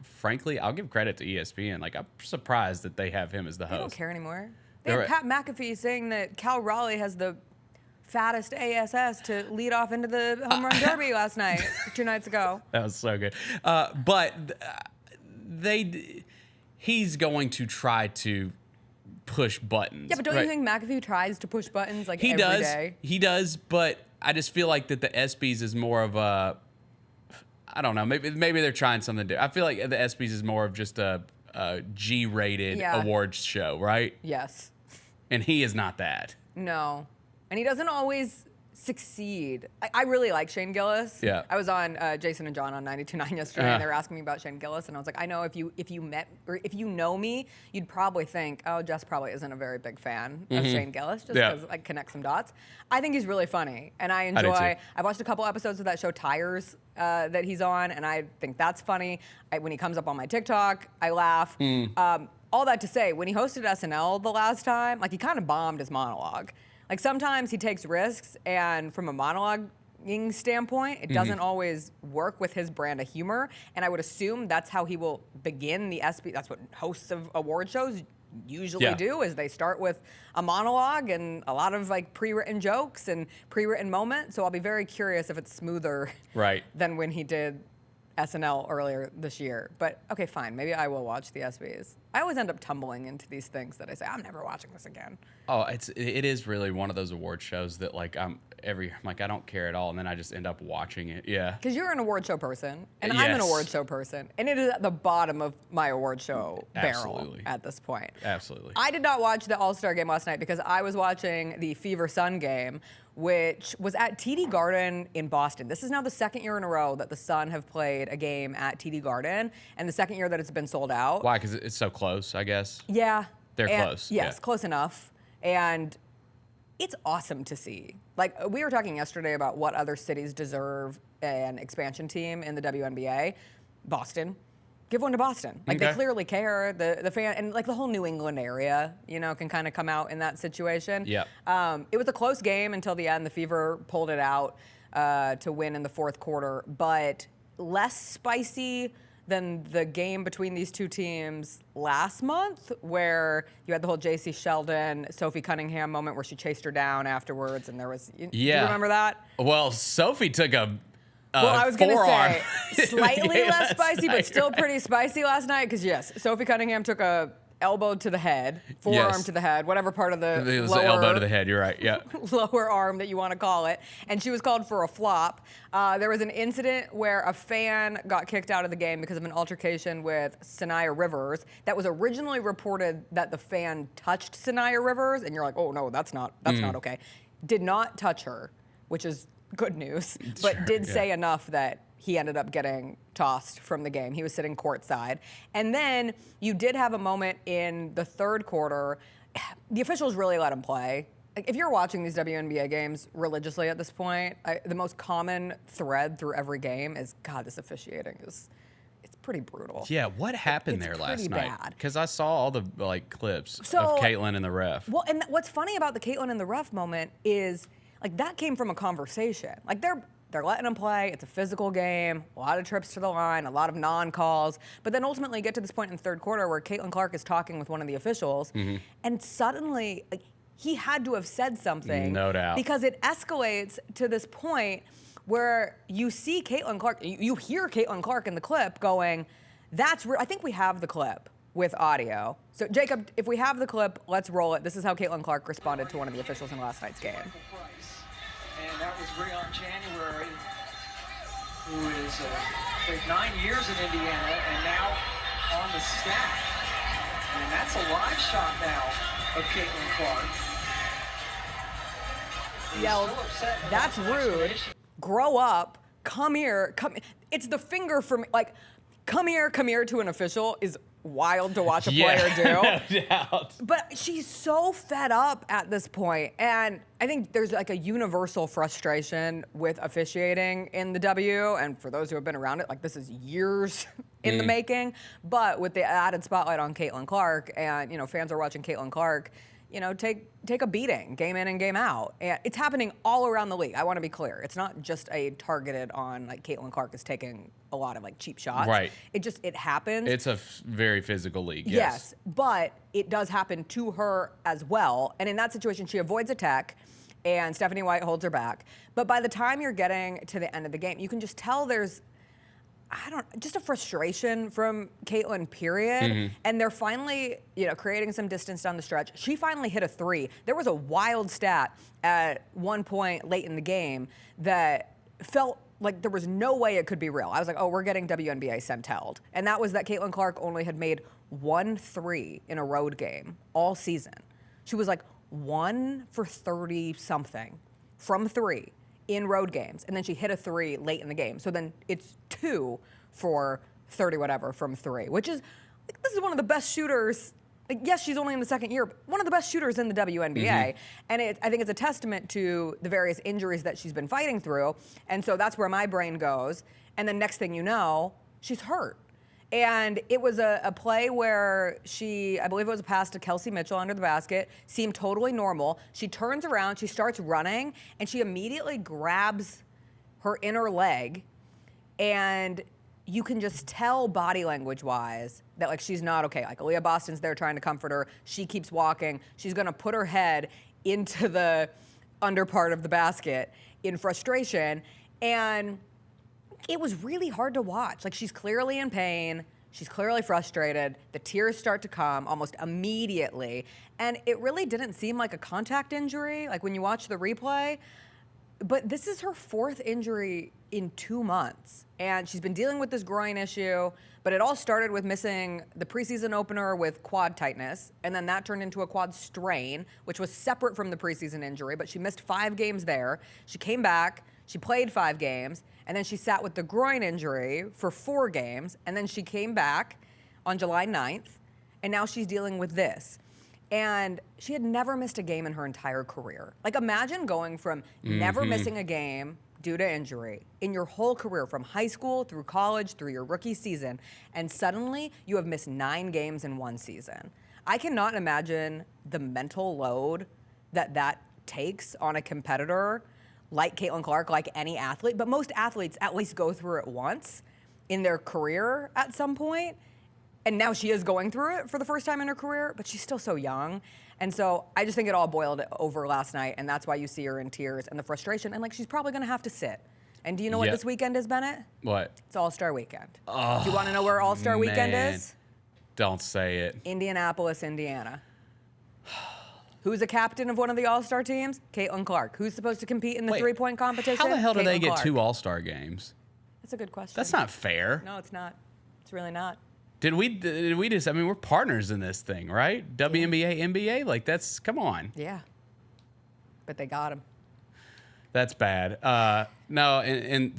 Frankly, I'll give credit to ESPN. Like, I'm surprised that they have him as the host. They don't care anymore. They had Pat McAfee saying that Cal Raleigh has the fattest ASS to lead off into the home run derby last night, 2 nights ago. That was so good. He's going to try to push buttons. Yeah, but don't you think McAfee tries to push buttons like every day? He does, but I just feel like that the ESPYs is more of a, I don't know, maybe they're trying something different. I feel like the ESPYs is more of just a G-rated awards show, right? Yes. And he is not that. No. And he doesn't always succeed. I really like Shane Gillis. Yeah. I was on Jason and John on 92.9 yesterday, and they were asking me about Shane Gillis, and I was like, I know if you met or if you know me, you'd probably think, oh, Jess probably isn't a very big fan of Shane Gillis, just because like connect some dots. I think he's really funny, and I enjoy. I've watched a couple episodes of that show Tires that he's on, and I think that's funny. When he comes up on my TikTok, I laugh. All that to say, when he hosted SNL the last time, like he kind of bombed his monologue. Like sometimes he takes risks, and from a monologuing standpoint, it doesn't always work with his brand of humor. And I would assume that's how he will begin the ESPY. That's what hosts of award shows usually do, is they start with a monologue and a lot of like pre-written jokes and pre-written moments. So I'll be very curious if it's smoother than when he did SNL earlier this year. But okay, fine. Maybe I will watch the ESPYs. I always end up tumbling into these things that I say, I'm never watching this again. Oh, it is really one of those award shows that like I'm like I don't care at all, and then I just end up watching it. Yeah. Because you're an award show person, and I'm an award show person, and it is at the bottom of my award show barrel at this point. Absolutely. I did not watch the All-Star game last night because I was watching the Fever Sun game, which was at TD Garden in Boston. This is now the second year in a row that the Sun have played a game at TD Garden, and the second year that it's been sold out. Why? Because it's so close, I guess. Yeah. They're close. Yes, close enough. And it's awesome to see. Like, we were talking yesterday about what other cities deserve an expansion team in the WNBA. Boston. Give one to Boston. Like, they clearly care. The fan, and like the whole New England area, you know, can kind of come out in that situation. Yeah. It was a close game until the end. The Fever pulled it out to win in the fourth quarter, but less spicy than the game between these two teams last month, where you had the whole J.C. Sheldon, Sophie Cunningham moment where she chased her down afterwards, and there was, you remember that? Well, Sophie took a I was going to forearm. say, slightly less spicy, but still pretty spicy last night, because yes, Sophie Cunningham took a elbow to the head, forearm to the head, whatever part of the it was lower, the elbow to the head, you're right, yeah. lower arm that you want to call it, and she was called for a flop. There was an incident where a fan got kicked out of the game because of an altercation with Sanaya Rivers. That was originally reported that the fan touched Sanaya Rivers, and you're like, oh no, that's not okay. Did not touch her, which is good news, but did say enough that he ended up getting tossed from the game. He was sitting courtside. And then you did have a moment in the third quarter. The officials really let him play. Like, if you're watching these WNBA games religiously at this point, the most common thread through every game is, God, this officiating it's pretty brutal. Yeah, what happened there last night? Because I saw all the like clips of Caitlin and the ref. Well, and what's funny about the Caitlin and the ref moment is, like, that came from a conversation. Like, they're letting them play. It's a physical game, a lot of trips to the line, a lot of non-calls. But then ultimately get to this point in the third quarter where Caitlin Clark is talking with one of the officials, and suddenly, like, he had to have said something. No doubt. Because it escalates to this point where you see Caitlin Clark, you hear Caitlin Clark in the clip going, I think we have the clip with audio. So, Jacob, if we have the clip, let's roll it. This is how Caitlin Clark responded to one of the officials in last night's game. And that was Breon January, who is played 9 years in Indiana and now on the staff. And that's a live shot now of Caitlin Clark. Yells, that's rude. Grow up. Come here. It's the finger from, like, come here to an official is wild to watch a player do. No doubt. But she's so fed up at this point, and I think there's like a universal frustration with officiating in the W, and for those who have been around it, like, this is years in the making. But with the added spotlight on Caitlin Clark, and, you know, fans are watching Caitlin Clark, you know, take a beating, game in and game out. And it's happening all around the league. I want to be clear. It's not just targeted on, like, Caitlin Clark is taking a lot of, like, cheap shots. Right. It happens. It's a very physical league, yes. But it does happen to her as well. And in that situation, she avoids a tech, and Stephanie White holds her back. But by the time you're getting to the end of the game, you can just tell there's, just a frustration from Caitlin, period. And they're finally, you know, creating some distance down the stretch. She finally hit a three. There was a wild stat at one point late in the game that felt like there was no way it could be real. I was like, oh, we're getting WNBA sent-held. And that was that Caitlin Clark only had made 1 3 in a road game all season. She was like 1 for 30-something from 3 in road games, and then she hit a 3 late in the game. So then it's 2 for 30 whatever from 3, which is, this is one of the best shooters. Like, yes, she's only in the second year, but one of the best shooters in the WNBA. And I think it's a testament to the various injuries that she's been fighting through. And so that's where my brain goes. And then next thing you know, she's hurt. And it was a play where I believe it was a pass to Kelsey Mitchell under the basket, seemed totally normal. She turns around, she starts running, and she immediately grabs her inner leg. And you can just tell body language-wise that, like, she's not okay. Like, Aaliyah Boston's there trying to comfort her. She keeps walking. She's going to put her head into the under part of the basket in frustration. And it was really hard to watch. Like, she's clearly in pain. She's clearly frustrated. The tears start to come almost immediately. And it really didn't seem like a contact injury, like when you watch the replay. But this is her 4th injury in 2 months. And she's been dealing with this groin issue, but it all started with missing the preseason opener with quad tightness, and then that turned into a quad strain, which was separate from the preseason injury, but she missed 5 games there. She came back, she played 5 games, and then she sat with the groin injury for 4 games, and then she came back on July 9th, and now she's dealing with this. And she had never missed a game in her entire career. Like, imagine going from never missing a game due to injury in your whole career, from high school through college, through your rookie season, and suddenly you have missed 9 games in 1 season. I cannot imagine the mental load that takes on a competitor like Caitlin Clark, like any athlete, but most athletes at least go through it once in their career at some point. And now she is going through it for the first time in her career, but she's still so young. And so I just think it all boiled over last night, and that's why you see her in tears and the frustration. And, like, she's probably going to have to sit. And do you know what this weekend is, Bennett? What? It's All-Star Weekend. Oh, do you want to know where All-Star Weekend is? Don't say it. Indianapolis, Indiana. Who's a captain of one of the All-Star teams? Caitlin Clark. Who's supposed to compete in the three-point competition? How the hell do they get Clark. 2 All-Star games? That's a good question. That's not fair. No, it's not. It's really not. Did we just, I mean, we're partners in this thing, right? WNBA, NBA, like, that's, come on. Yeah. But they got him. That's bad. No, and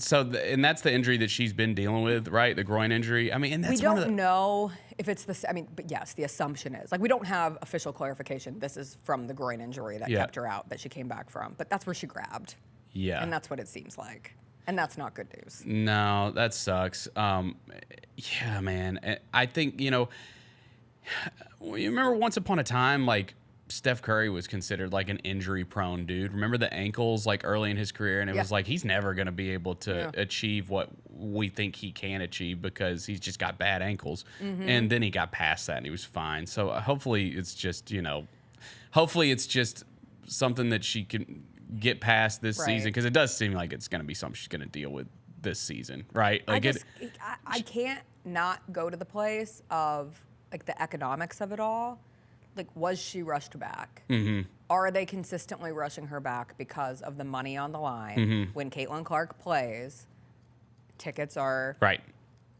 that's the injury that she's been dealing with, right? The groin injury. I mean, and that's we don't know if it's the. I mean, but yes, the assumption is, like, we don't have official clarification. This is from the groin injury that kept her out, that she came back from. But that's where she grabbed. Yeah. And that's what it seems like. And that's not good news. No, that sucks. Yeah, man. I think, you remember once upon a time, like, Steph Curry was considered like an injury-prone dude. Remember the ankles, like, early in his career, and it was like he's never going to be able to achieve what we think he can achieve because he's just got bad ankles. And then he got past that and he was fine. So hopefully it's just, hopefully it's just something that she can get past this season, because it does seem like it's going to be something she's going to deal with this season, right? Like, I can't not go to the place of, like, the economics of it all. Like, was she rushed back? Are they consistently rushing her back because of the money on the line? When Caitlin Clark plays, tickets are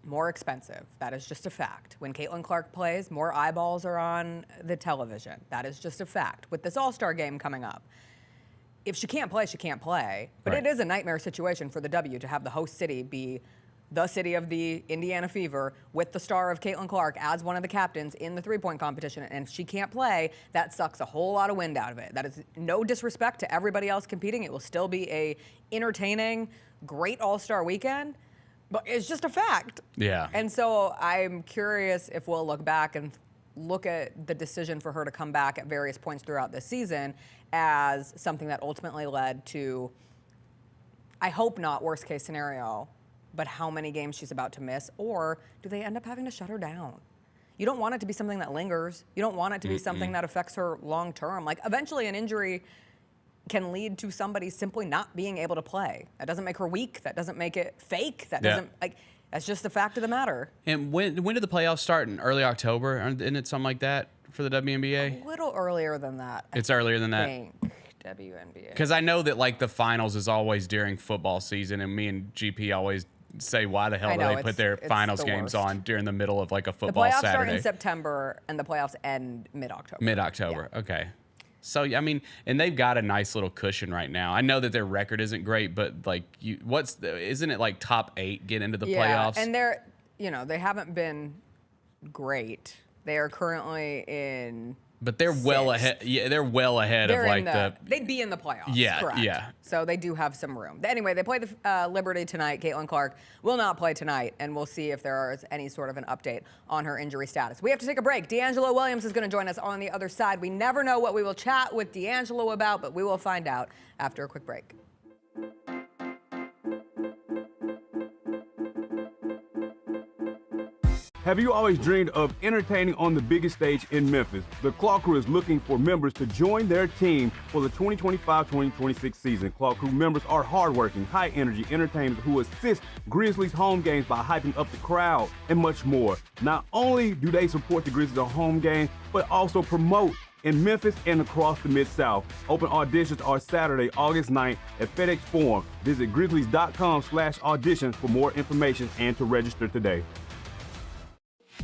more expensive. That is just a fact. When Caitlin Clark plays, more eyeballs are on the television. That is just a fact. With this All-Star game coming up, if she can't play, she can't play. But it is a nightmare situation for the W to have the host city be the city of the Indiana Fever with the star of Caitlin Clark as one of the captains in the three-point competition. And if she can't play, that sucks a whole lot of wind out of it. That is no disrespect to everybody else competing. It will still be a entertaining, great All-Star weekend, but it's just a fact. Yeah. And so I'm curious if we'll look back and look at the decision for her to come back at various points throughout this season as something that ultimately led to, I hope not worst case scenario, but how many games she's about to miss, or do they end up having to shut her down? You don't want it to be something that lingers. You don't want it to be something that affects her long term. Like, eventually an injury can lead to somebody simply not being able to play. That doesn't make her weak. That doesn't make it fake. That doesn't, like, that's just the fact of the matter. And when did the playoffs start? In early October? Isn't it something like that for the WNBA? A little earlier than that. It's earlier than that? WNBA. Because I know that, like, the finals is always during football season, and me and GP always say, why the hell do they put their finals games on during the middle of, like, a football Saturday? The playoffs start in September, and the playoffs end mid-October. Mid-October, okay. So I mean, and they've got a nice little cushion right now. I know that their record isn't great, but like, isn't it like top 8 get into the playoffs? And they haven't been great. They are currently in. But they're well ahead. Yeah, they're well ahead of like They'd be in the playoffs. Yeah, correct. yeah. So they do have some room. Anyway, they play the Liberty tonight. Caitlin Clark will not play tonight, and we'll see if there is any sort of an update on her injury status. We have to take a break. D'Angelo Williams is going to join us on the other side. We never know what we will chat with D'Angelo about, but we will find out after a quick break. Have you always dreamed of entertaining on the biggest stage in Memphis? The Claw Crew is looking for members to join their team for the 2025-2026 season. Claw Crew members are hardworking, high-energy entertainers who assist Grizzlies home games by hyping up the crowd and much more. Not only do they support the Grizzlies on home games, but also promote in Memphis and across the Mid-South. Open auditions are Saturday, August 9th at FedEx Forum. Visit grizzlies.com/auditions for more information and to register today.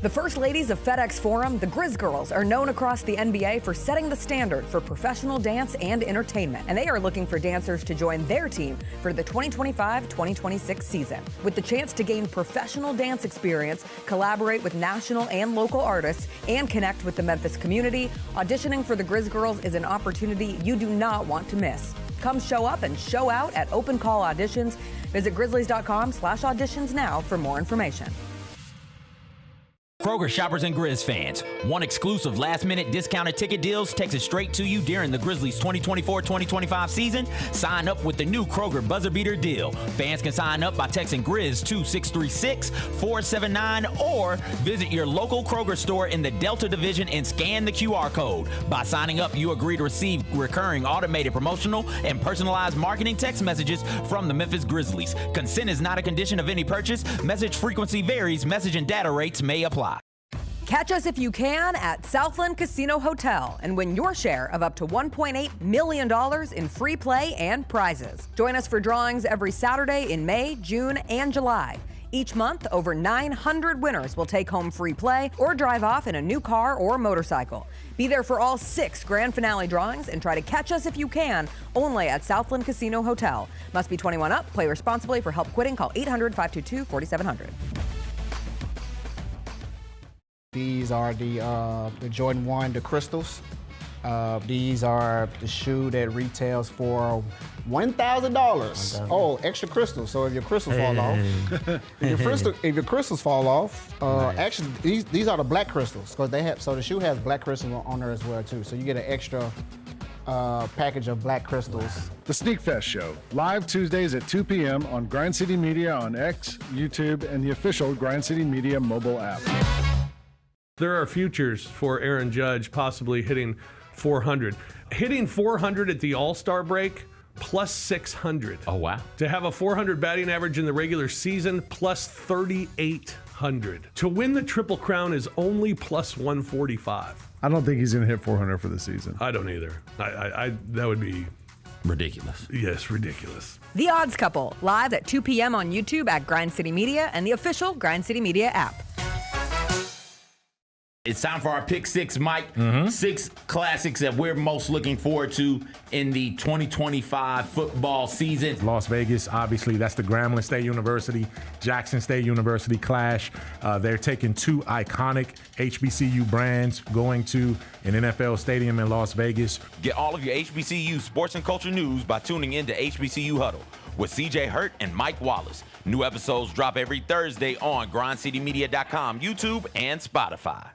The First Ladies of FedEx Forum, the Grizz Girls, are known across the NBA for setting the standard for professional dance and entertainment, and they are looking for dancers to join their team for the 2025-2026 season. With the chance to gain professional dance experience, collaborate with national and local artists, and connect with the Memphis community, auditioning for the Grizz Girls is an opportunity you do not want to miss. Come show up and show out at Open Call Auditions. Visit grizzlies.com/auditions now for more information. Kroger shoppers and Grizz fans, want exclusive last-minute discounted ticket deals texted straight to you during the Grizzlies 2024-2025 season? Sign up with the new Kroger Buzzer Beater deal. Fans can sign up by texting Grizz to 636-479 or visit your local Kroger store in the Delta Division and scan the QR code. By signing up, you agree to receive recurring automated promotional and personalized marketing text messages from the Memphis Grizzlies. Consent is not a condition of any purchase. Message frequency varies. Message and data rates may apply. Catch us if you can at Southland Casino Hotel and win your share of up to $1.8 million in free play and prizes. Join us for drawings every Saturday in May, June, and July. Each month, over 900 winners will take home free play or drive off in a new car or motorcycle. Be there for all 6 grand finale drawings and try to catch us if you can, only at Southland Casino Hotel. Must be 21 up. Play responsibly. For help quitting, call 800-522-4700. These are the Jordan 1, the crystals. These are the shoe that retails for $1,000. Oh, extra crystals. So if your crystals fall off, if your crystals fall off, actually these are the black crystals because they have. So the shoe has black crystals on there as well too. So you get an extra package of black crystals. The Sneak Fest Show, live Tuesdays at 2 p.m. on Grind City Media on X, YouTube, and the official Grind City Media mobile app. There are futures for Aaron Judge possibly hitting 400. Hitting 400 at the All-Star break, plus 600. Oh, wow. To have a 400 batting average in the regular season, plus 3,800. To win the Triple Crown is only plus 145. I don't think he's going to hit 400 for the season. I don't either. I that would be ridiculous. Yes, ridiculous. The Odds Couple, live at 2 p.m. on YouTube at Grind City Media and the official Grind City Media app. It's time for our Pick Six, Mike. 6 classics that we're most looking forward to in the 2025 football season. Las Vegas, obviously, that's the Grambling State University, Jackson State University clash. They're taking 2 iconic HBCU brands going to an NFL stadium in Las Vegas. Get all of your HBCU sports and culture news by tuning in to HBCU Huddle with CJ Hurt and Mike Wallace. New episodes drop every Thursday on grindcitymedia.com, YouTube, and Spotify.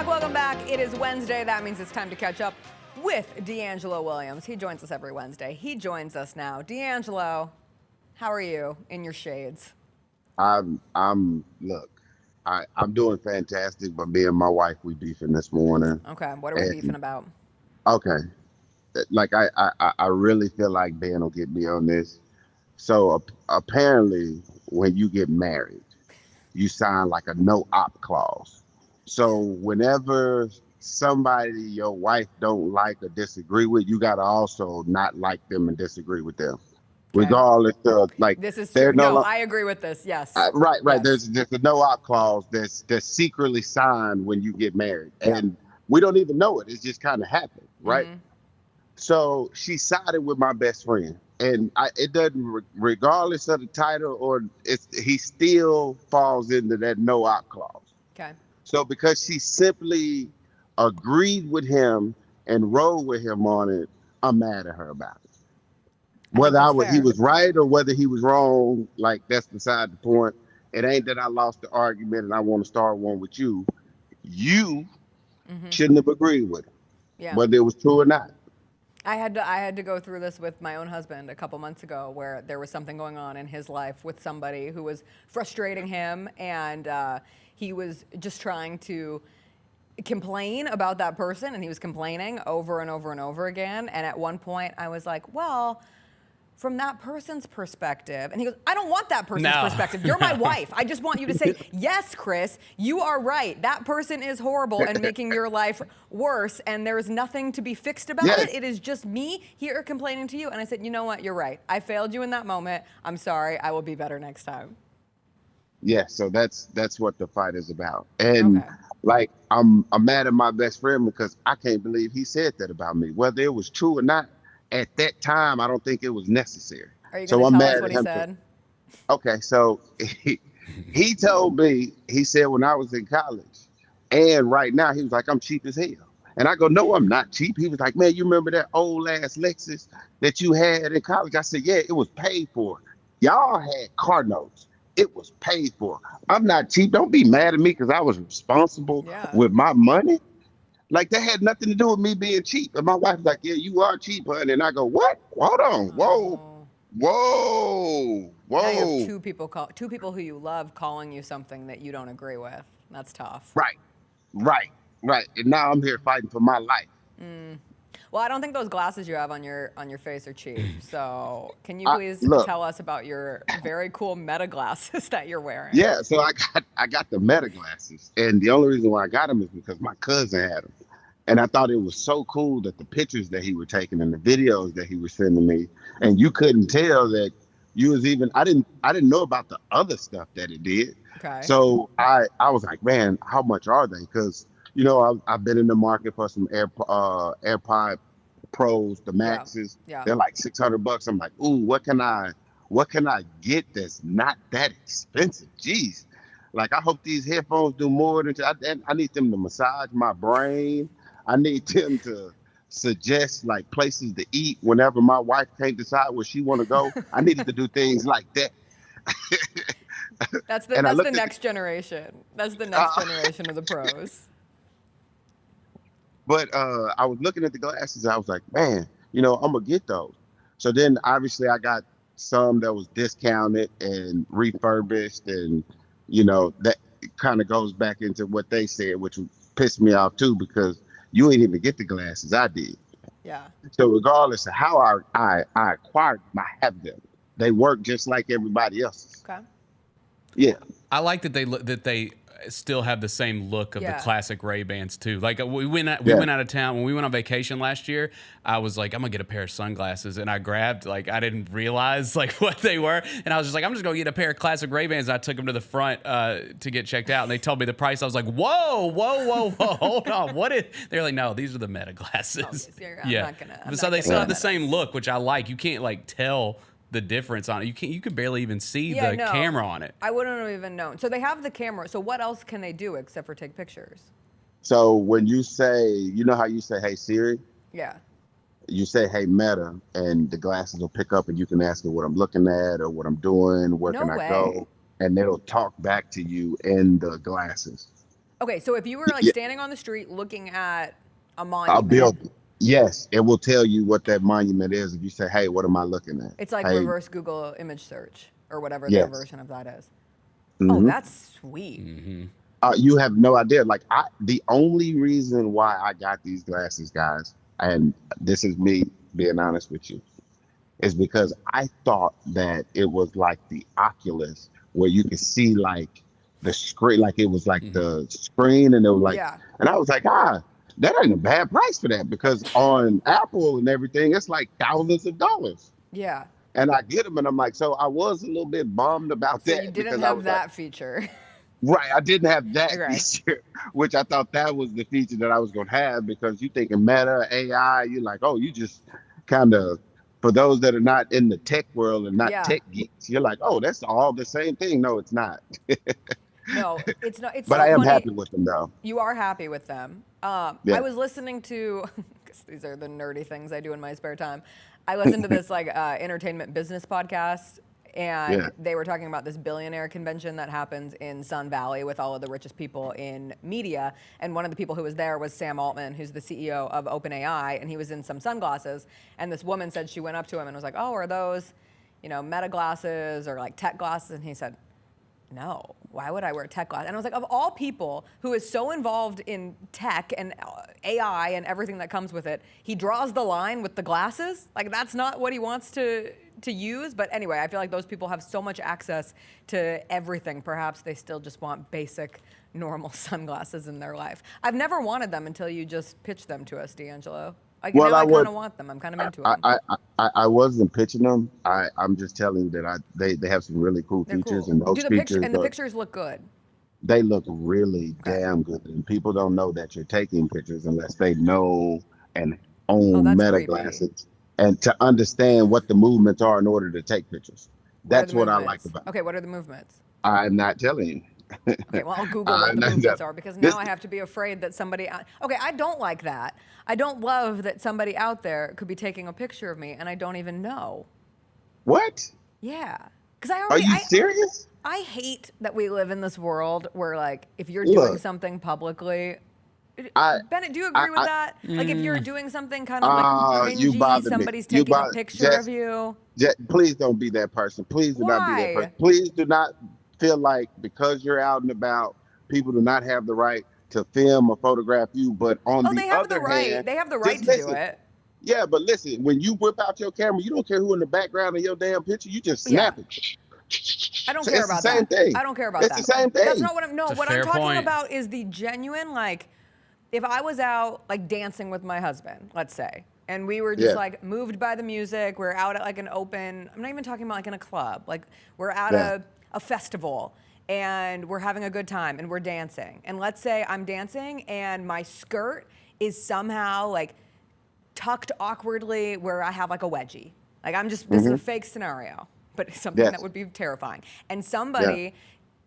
Welcome back. It is Wednesday. That means it's time to catch up with D'Angelo Williams. He joins us every Wednesday. He joins us now. D'Angelo, how are you in your shades? I'm doing fantastic, but me and my wife, we beefing this morning. Okay, what are we beefing about? Okay, like I really feel like Ben will get me on this. So apparently, when you get married, you sign like a no-op clause. So whenever somebody your wife don't like or disagree with, you gotta also not like them and disagree with them. regardless of like. This is they're true. No, lo- I agree with this. Yes. Right. Yes. There's a no-op clause that's secretly signed when you get married, and we don't even know it. It's just kind of happened, right? Mhm. So she sided with my best friend, and it doesn't, regardless of the title, or he still falls into that no-op clause. Okay. So because she simply agreed with him and rode with him on it, I'm mad at her about it. Whether he was right or whether he was wrong, like that's beside the point. It ain't that I lost the argument and I want to start one with you. You shouldn't have agreed with it, whether it was true or not. I had to go through this with my own husband a couple months ago, where there was something going on in his life with somebody who was frustrating him, and he was just trying to complain about that person, and he was complaining over and over and over again. And at one point, I was like, well, from that person's perspective. And he goes, I don't want that person's perspective. You're my wife. I just want you to say, yes, Chris, you are right. That person is horrible and making your life worse, and there's nothing to be fixed about it. It is just me here complaining to you. And I said, you know what? You're right. I failed you in that moment. I'm sorry. I will be better next time. Yeah, so that's what the fight is about. And like, I'm mad at my best friend because I can't believe he said that about me. Whether it was true or not, at that time, I don't think it was necessary. Are you going to tell us what he said? Okay, so he told me, he said when I was in college, and right now, he was like, I'm cheap as hell. And I go, no, I'm not cheap. He was like, man, you remember that old ass Lexus that you had in college? I said, yeah, it was paid for. Y'all had car notes. It was paid for. I'm not cheap. Don't be mad at me because I was responsible with my money. Like, that had nothing to do with me being cheap. And my wife was like, yeah, you are cheap, honey. And I go, what? Hold on. Whoa. Now you have two people who you love calling you something that you don't agree with. That's tough. Right. And now I'm here fighting for my life. Well, I don't think those glasses you have on your face are cheap. So can you please tell us about your very cool Meta glasses that you're wearing? Yeah, so I got the Meta glasses, and the only reason why I got them is because my cousin had them, and I thought it was so cool that the pictures that he was taking and the videos that he was sending me, and you couldn't tell that you was even. I didn't know about the other stuff that it did. Okay. So I was like, man, how much are they? Because you know, I've been in the market for some AirPod Pros, the Maxes. Yeah. They're like $600. I'm like, ooh, what can I get that's not that expensive? Jeez. Like, I hope these headphones do more than I need them to massage my brain. I need them to suggest like places to eat whenever my wife can't decide where she want to go. I needed to do things like that. That's the next generation. That's the next generation of the pros. But I was looking at the glasses. I was like, man, you know, I'm going to get those. So then obviously I got some that was discounted and refurbished. And, you know, that kind of goes back into what they said, which pissed me off too, because you ain't even get the glasses. I did. Yeah. So regardless of how I acquired them, I have them. They work just like everybody else's. Okay. Yeah. I like that they still have the same look of the classic Ray-Bans too. Like we went out of town when we went on vacation last year. I was like, I'm gonna get a pair of sunglasses, and I grabbed, like, I didn't realize like what they were, and I was just like, I'm just gonna get a pair of classic Ray-Bans. And I took them to the front to get checked out, and they told me the price. I was like, whoa, hold on, what is? They're like, no, these are the Meta glasses. So they still have the same look, which I like. You can't like tell the difference on it. You could barely even see the camera on it. I wouldn't have even known. So they have the camera. So what else can they do except for take pictures? So when you say, you know how you say, hey Siri? Yeah. You say, hey Meta, and the glasses will pick up and you can ask it what I'm looking at or what I'm doing, where can I go? And it'll talk back to you in the glasses. Okay, so if you were like standing on the street looking at a monument. Yes, it will tell you what that monument is if you say, hey, what am I looking at? It's like reverse Google image search or whatever their version of that is. Oh, that's sweet. You have no idea. Like, the only reason why I got these glasses, guys, and this is me being honest with you, is because I thought that it was like the Oculus where you could see like the screen, like it was like the screen, and it was like, and I was like, that ain't a bad price for that, because on Apple and everything, it's like thousands of dollars. Yeah. And I get them, and I'm like, so I was a little bit bummed about So that. you because didn't I have was that like, feature. right, I didn't have that Okay. feature, which I thought that was the feature that I was going to have, because you thinking Meta, AI, you're like, oh, you just kind of, for those that are not in the tech world and not Yeah. tech geeks, you're like, oh, that's all the same thing. No, it's not. No, it's not. It's But so I am funny. happy with them, though. You are happy with them. I Yeah. was listening to, 'cause these are the nerdy things I do in my spare time. I listened to this entertainment business podcast, and Yeah. they were talking about this billionaire convention that happens in Sun Valley with all of the richest people in media. And one of the people who was there was Sam Altman, who's the CEO of OpenAI, and he was in some sunglasses. And this woman said she went up to him and was like, "Oh, are those, Meta glasses or like tech glasses?" And he said, "No, why would I wear tech glasses?" And I was like, of all people who is so involved in tech and AI and everything that comes with it, he draws the line with the glasses. Like, that's not what he wants to use. But anyway, I feel like those people have so much access to everything. Perhaps they still just want basic, normal sunglasses in their life. I've never wanted them until you just pitched them to us, D'Angelo. Like, Well, now I I kind would- of want them. I'm kind of into them. I wasn't pitching them. I'm just telling you that they have some really cool They're features, cool. and those Do the features picture and the are- pictures look good. they look really damn good, and people don't know that you're taking pictures unless they know and own that's Meta creepy. glasses and to understand what the movements are in order to take pictures. What are That's the what I movements? like about it. Okay, what are the movements? I'm not telling you. Okay, well, I'll Google what the no, movements no. are, because This- now I have to be afraid that somebody. Okay, I don't like that. I don't love that somebody out there could be taking a picture of me and I don't even know. What? Yeah, because I Are already. you serious? I hate that we live in this world where, like, if you're doing Look. something publicly. Bennett, do you agree with that? Like, if you're doing something kind of like you cringy, bother me. somebody's You taking a bother- picture Jess- of you. Please don't be that person. Please do not be that Why? person. Please do not feel like because you're out and about, people do not have the right to film or photograph you. But on Oh, the they have other the right. hand, They have the right just to do listen. it. Yeah, but listen, when you whip out your camera, you don't care who in the background of your damn picture. You just snap it. I don't So care it's the about same that. thing. I don't care about It's that. the same thing. That's not what I'm. No, It's a what I'm fair talking point. about is the genuine, like, if I was out like dancing with my husband, let's say, and we were just Yeah. like moved by the music. We're out at like an open. I'm not even talking about like in a club. Like, we're at Yeah. a festival and we're having a good time and we're dancing. And let's say I'm dancing and my skirt is somehow like tucked awkwardly where I have like a wedgie. Like, this is a fake scenario, but it's something Yes. that would be terrifying. And somebody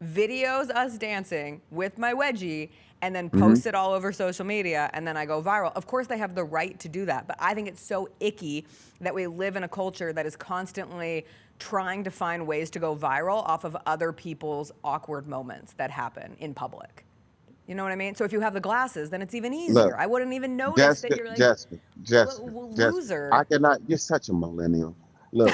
videos us dancing with my wedgie and then posts it all over social media, and then I go viral. Of course, they have the right to do that, but I think it's so icky that we live in a culture that is constantly trying to find ways to go viral off of other people's awkward moments that happen in public. You know what I mean? So if you have the glasses, then it's even easier. Look, I wouldn't even notice that you're like, Jessica, loser. I cannot. You're such a millennial. Look,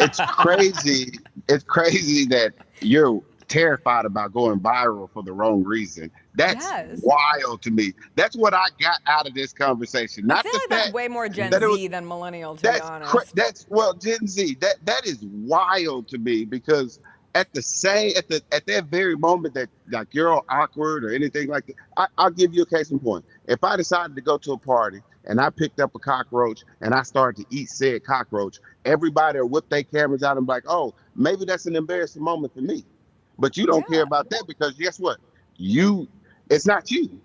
it's crazy. It's crazy that you're terrified about going viral for the wrong reason. That's Yes. wild to me. That's what I got out of this conversation. I Not feel the like that's fact way more Gen that it was- Z than millennial, to be honest. That's Gen Z. That is wild to me, because at that very moment that like you're all awkward or anything like that, I'll give you a case in point. If I decided to go to a party and I picked up a cockroach and I started to eat said cockroach, everybody will whip their cameras out and be like, oh, maybe that's an embarrassing moment for me. But you don't care about that, because guess what? It's not you.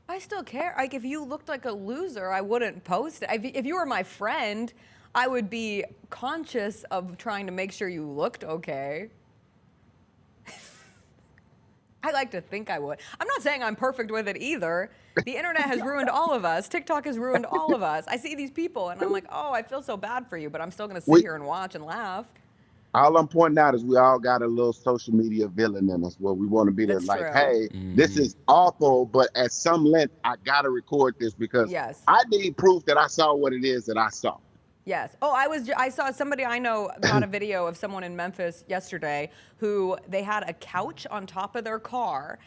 I still care. Like, if you looked like a loser, I wouldn't post it. If you were my friend, I would be conscious of trying to make sure you looked okay. I like to think I would. I'm not saying I'm perfect with it either. The internet has ruined all of us. TikTok has ruined all of us. I see these people and I'm like, oh, I feel so bad for you, but I'm still going to sit here and watch and laugh. All I'm pointing out is we all got a little social media villain in us where we want to be there That's like, true. hey, this is awful, but at some length, I got to record this because Yes. I need proof that I saw what it is that I saw. Yes. Oh, I saw somebody I know got a video of someone in Memphis yesterday who they had a couch on top of their car,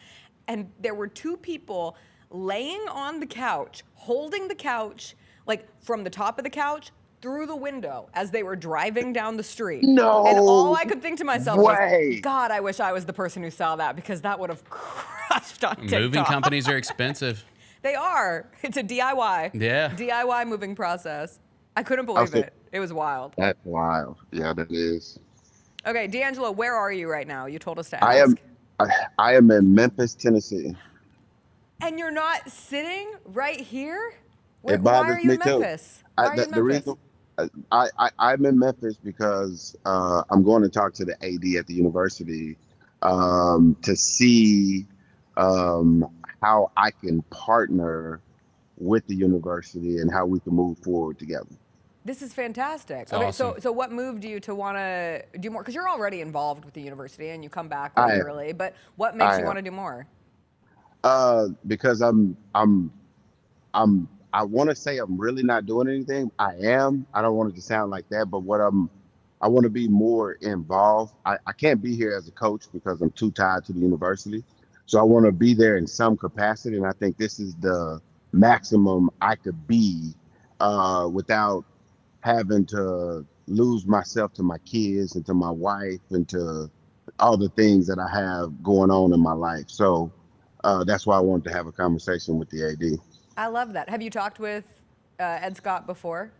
and there were two people laying on the couch, holding the couch, like from the top of the couch through the window as they were driving down the street. No And all I could think to myself way. was, God, I wish I was the person who saw that, because that would have crushed on TikTok. Moving companies are expensive. They are. It's a DIY. Yeah. DIY moving process. I couldn't believe it. It was wild. That's wild. Yeah, that is. Okay, D'Angelo, where are you right now? You told us to I ask. I am in Memphis, Tennessee. And you're not sitting right here? It Why are bothers you me in too. Memphis? Why are you in The Memphis? reason I'm in Memphis because I'm going to talk to the AD at the university to see how I can partner with the university and how we can move forward together. This is fantastic. That's okay, awesome. so what moved you to want to do more? Because you're already involved with the university and you come back I am. regularly. But what makes I you am. want to do more? Because I want to say I'm really not doing anything. I am. I don't want it to sound like that, but I want to be more involved. I can't be here as a coach because I'm too tied to the university. So I want to be there in some capacity, and I think this is the maximum I could be without having to lose myself to my kids and to my wife and to all the things that I have going on in my life. So that's why I wanted to have a conversation with the AD. I love that. Have you talked with Ed Scott before?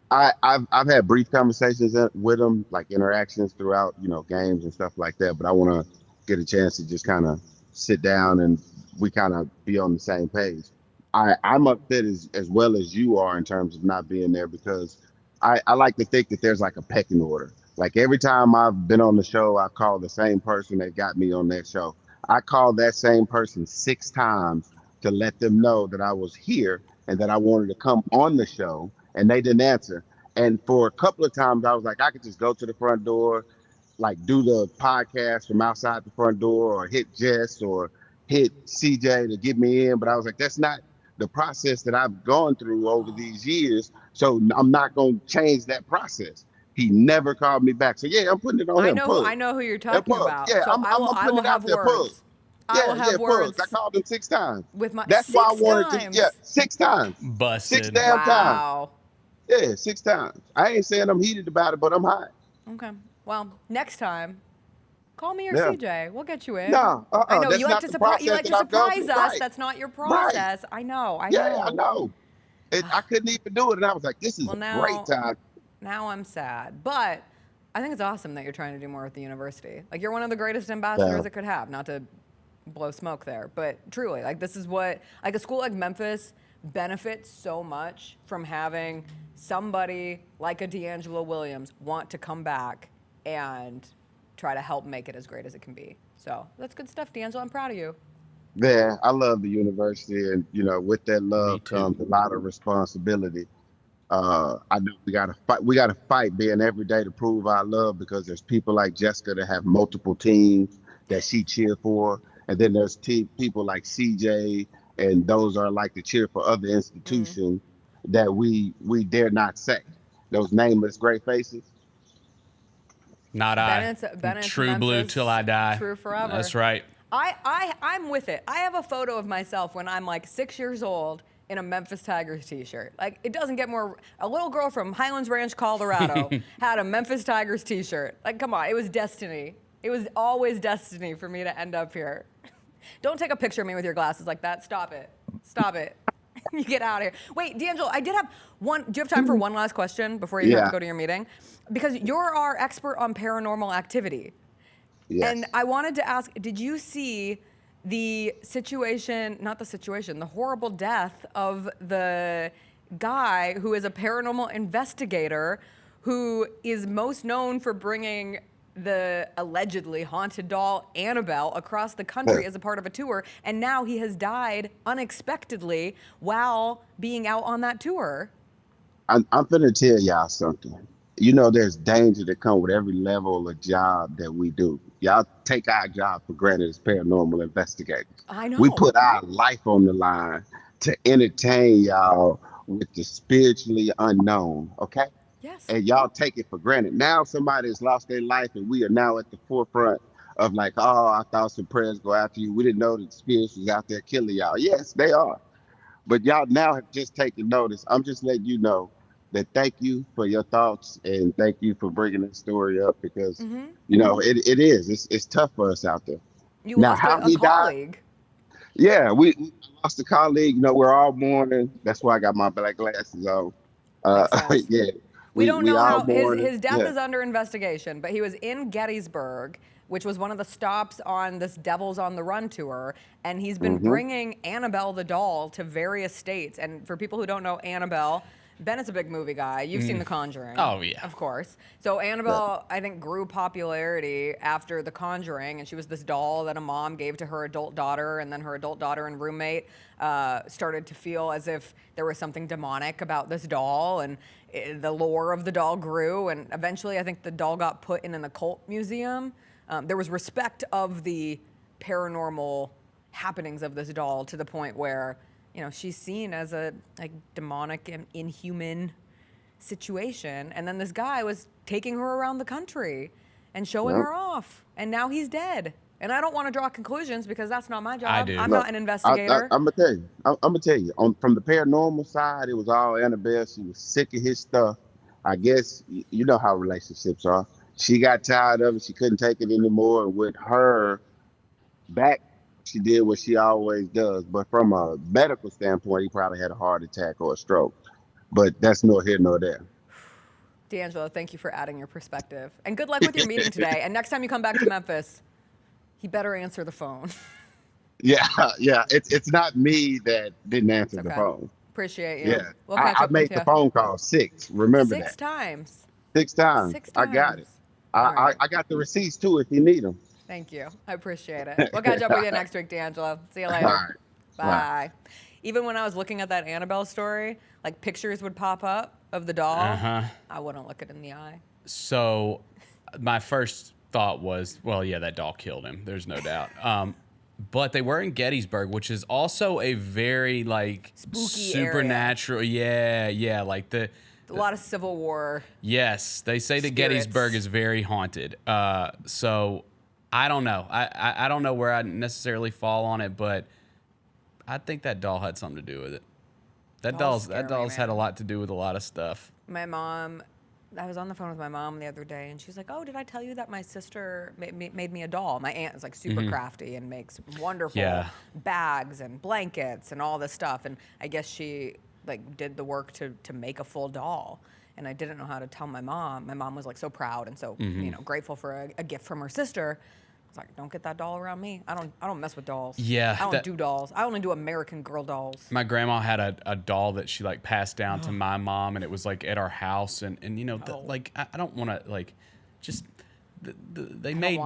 I've had brief conversations with him, like interactions throughout, games and stuff like that. But I want to get a chance to just kind of sit down and we kind of be on the same page. I'm upset as well as you are in terms of not being there because I like to think that there's like a pecking order. Like every time I've been on the show, I call the same person that got me on that show. I called that same person 6 times to let them know that I was here and that I wanted to come on the show, and they didn't answer. And for a couple of times, I was like, I could just go to the front door, like do the podcast from outside the front door, or hit Jess or hit CJ to get me in. But I was like, that's not the process that I've gone through over these years. So I'm not going to change that process. He never called me back. So yeah, I'm putting it on him. I know who you're talking about. Yeah, so I will have words. I will have words. I called him 6 times. With my That's why I wanted times? to. Yeah, 6 times. Busted. 6 damn times. Wow. Yeah, 6 times. I ain't saying I'm heated about it, but I'm hot. Okay. Well, next time, call me or Yeah. CJ. We'll get you in. No, I know that's you like not to the surprise. You process like to that I've gone surprise through. us. Right. That's not your process. I know. I know. I couldn't even do it, and I was like, "This is Well, a great time." Now I'm sad, but I think it's awesome that you're trying to do more with the university. Like you're one of the greatest ambassadors Yeah. it could have. Not to blow smoke there, but truly, like this is what like a school like Memphis benefits so much from having somebody like a D'Angelo Williams want to come back and try to help make it as great as it can be. So that's good stuff, D'Angelo. I'm proud of you. Yeah, I love the university, and with that love comes a lot of responsibility. I know we gotta fight. We gotta fight, being every day to prove our love because there's people like Jessica that have multiple teams that she cheer for, and then there's people like CJ, and those are like to cheer for other institutions that we dare not say. Those nameless great faces. Not Bennett's True blue Memphis, till I die. true forever. That's right. I'm with it. I have a photo of myself when I'm like 6 years old in a Memphis Tigers t-shirt. Like it doesn't get more. A little girl from Highlands Ranch, Colorado had a Memphis Tigers t-shirt. Like come on, it was destiny. It was always destiny for me to end up here. Don't take a picture of me with your glasses like that. Stop it. Stop it. You get out of here. Wait, D'Angelo, I did have one. Do you have time for one last question before you have to go to your meeting? Because you're our expert on paranormal activity. Yes. And I wanted to ask, did you see the horrible death of the guy who is a paranormal investigator who is most known for bringing the allegedly haunted doll Annabelle across the country as a part of a tour, and now he has died unexpectedly while being out on that tour? I'm finna tell y'all something. There's danger that come with every level of job that we do. Y'all take our job for granted as paranormal investigators. I know. We put our life on the line to entertain y'all with the spiritually unknown, okay? Yes. And y'all take it for granted. Now somebody has lost their life and we are now at the forefront of like, oh, I thought some prayers go after you. We didn't know that spirits was out there killing y'all. Yes, they are. But y'all now have just taken notice. I'm just letting you know that thank you for your thoughts and thank you for bringing this story up because, it is. It's tough for us out there. You now, lost how a he colleague. Died, yeah, we lost a colleague. We're all mourning. That's why I got my black glasses on. Yeah. We don't know all how mourn his death yeah. is under investigation, but he was in Gettysburg, which was one of the stops on this Devils on the Run tour, and he's been bringing Annabelle the doll to various states. And for people who don't know Annabelle, Bennett's a big movie guy. You've seen The Conjuring. Oh, yeah. Of course. So Annabelle, I think, grew popularity after The Conjuring, and she was this doll that a mom gave to her adult daughter, and then her adult daughter and roommate started to feel as if there was something demonic about this doll, and the lore of the doll grew, and eventually I think the doll got put in an occult museum. There was respect of the paranormal happenings of this doll to the point where, you know, she's seen as a demonic and inhuman situation. And then this guy was taking her around the country and showing her off. And now he's dead. And I don't want to draw conclusions because that's not my job. I do. I'm not an investigator. I'm gonna tell you. I'm gonna tell you. From the paranormal side, it was all Annabelle. She was sick of his stuff. I guess you know how relationships are. She got tired of it. She couldn't take it anymore. With her back, she did what she always does. But from a medical standpoint, he probably had a heart attack or a stroke. But that's nor here nor there. D'Angelo, thank you for adding your perspective. And good luck with your meeting today. And next time you come back to Memphis, he better answer the phone. Yeah. It's not me that didn't answer the phone. Appreciate you. Yeah. We'll catch I up made with the you. phone call 6. Remember that. 6 times. 6 times. 6 I got it. All I got the receipts too if you need them. Thank you. I appreciate it. We'll catch up with you next week, D'Angelo. See you later. All right. Bye. Even when I was looking at that Annabelle story, like pictures would pop up of the doll. I wouldn't look it in the eye. So my first thought was, well, yeah, that doll killed him. There's no doubt. But they were in Gettysburg, which is also a very like spooky supernatural. area. Yeah, like A lot of Civil War. Yes, they say that spirits. Gettysburg is very haunted. So I don't know. I don't know where I necessarily fall on it, but I think that doll had something to do with it. That doll's had a lot to do with a lot of stuff. My mom, I was on the phone with my mom the other day, and she's like, "Oh, did I tell you that my sister made me a doll?" My aunt is like super crafty and makes wonderful bags and blankets and all this stuff. And I guess she like did the work to make a full doll. And I didn't know how to tell my mom. My mom was like so proud and so you know grateful for a gift from her sister. I was like, "Don't get that doll around me. I don't mess with dolls. Yeah, I don't do dolls. I only do American Girl dolls." My grandma had a doll that she like passed down to my mom, and it was like at our house, and you know, like I don't want to like just they made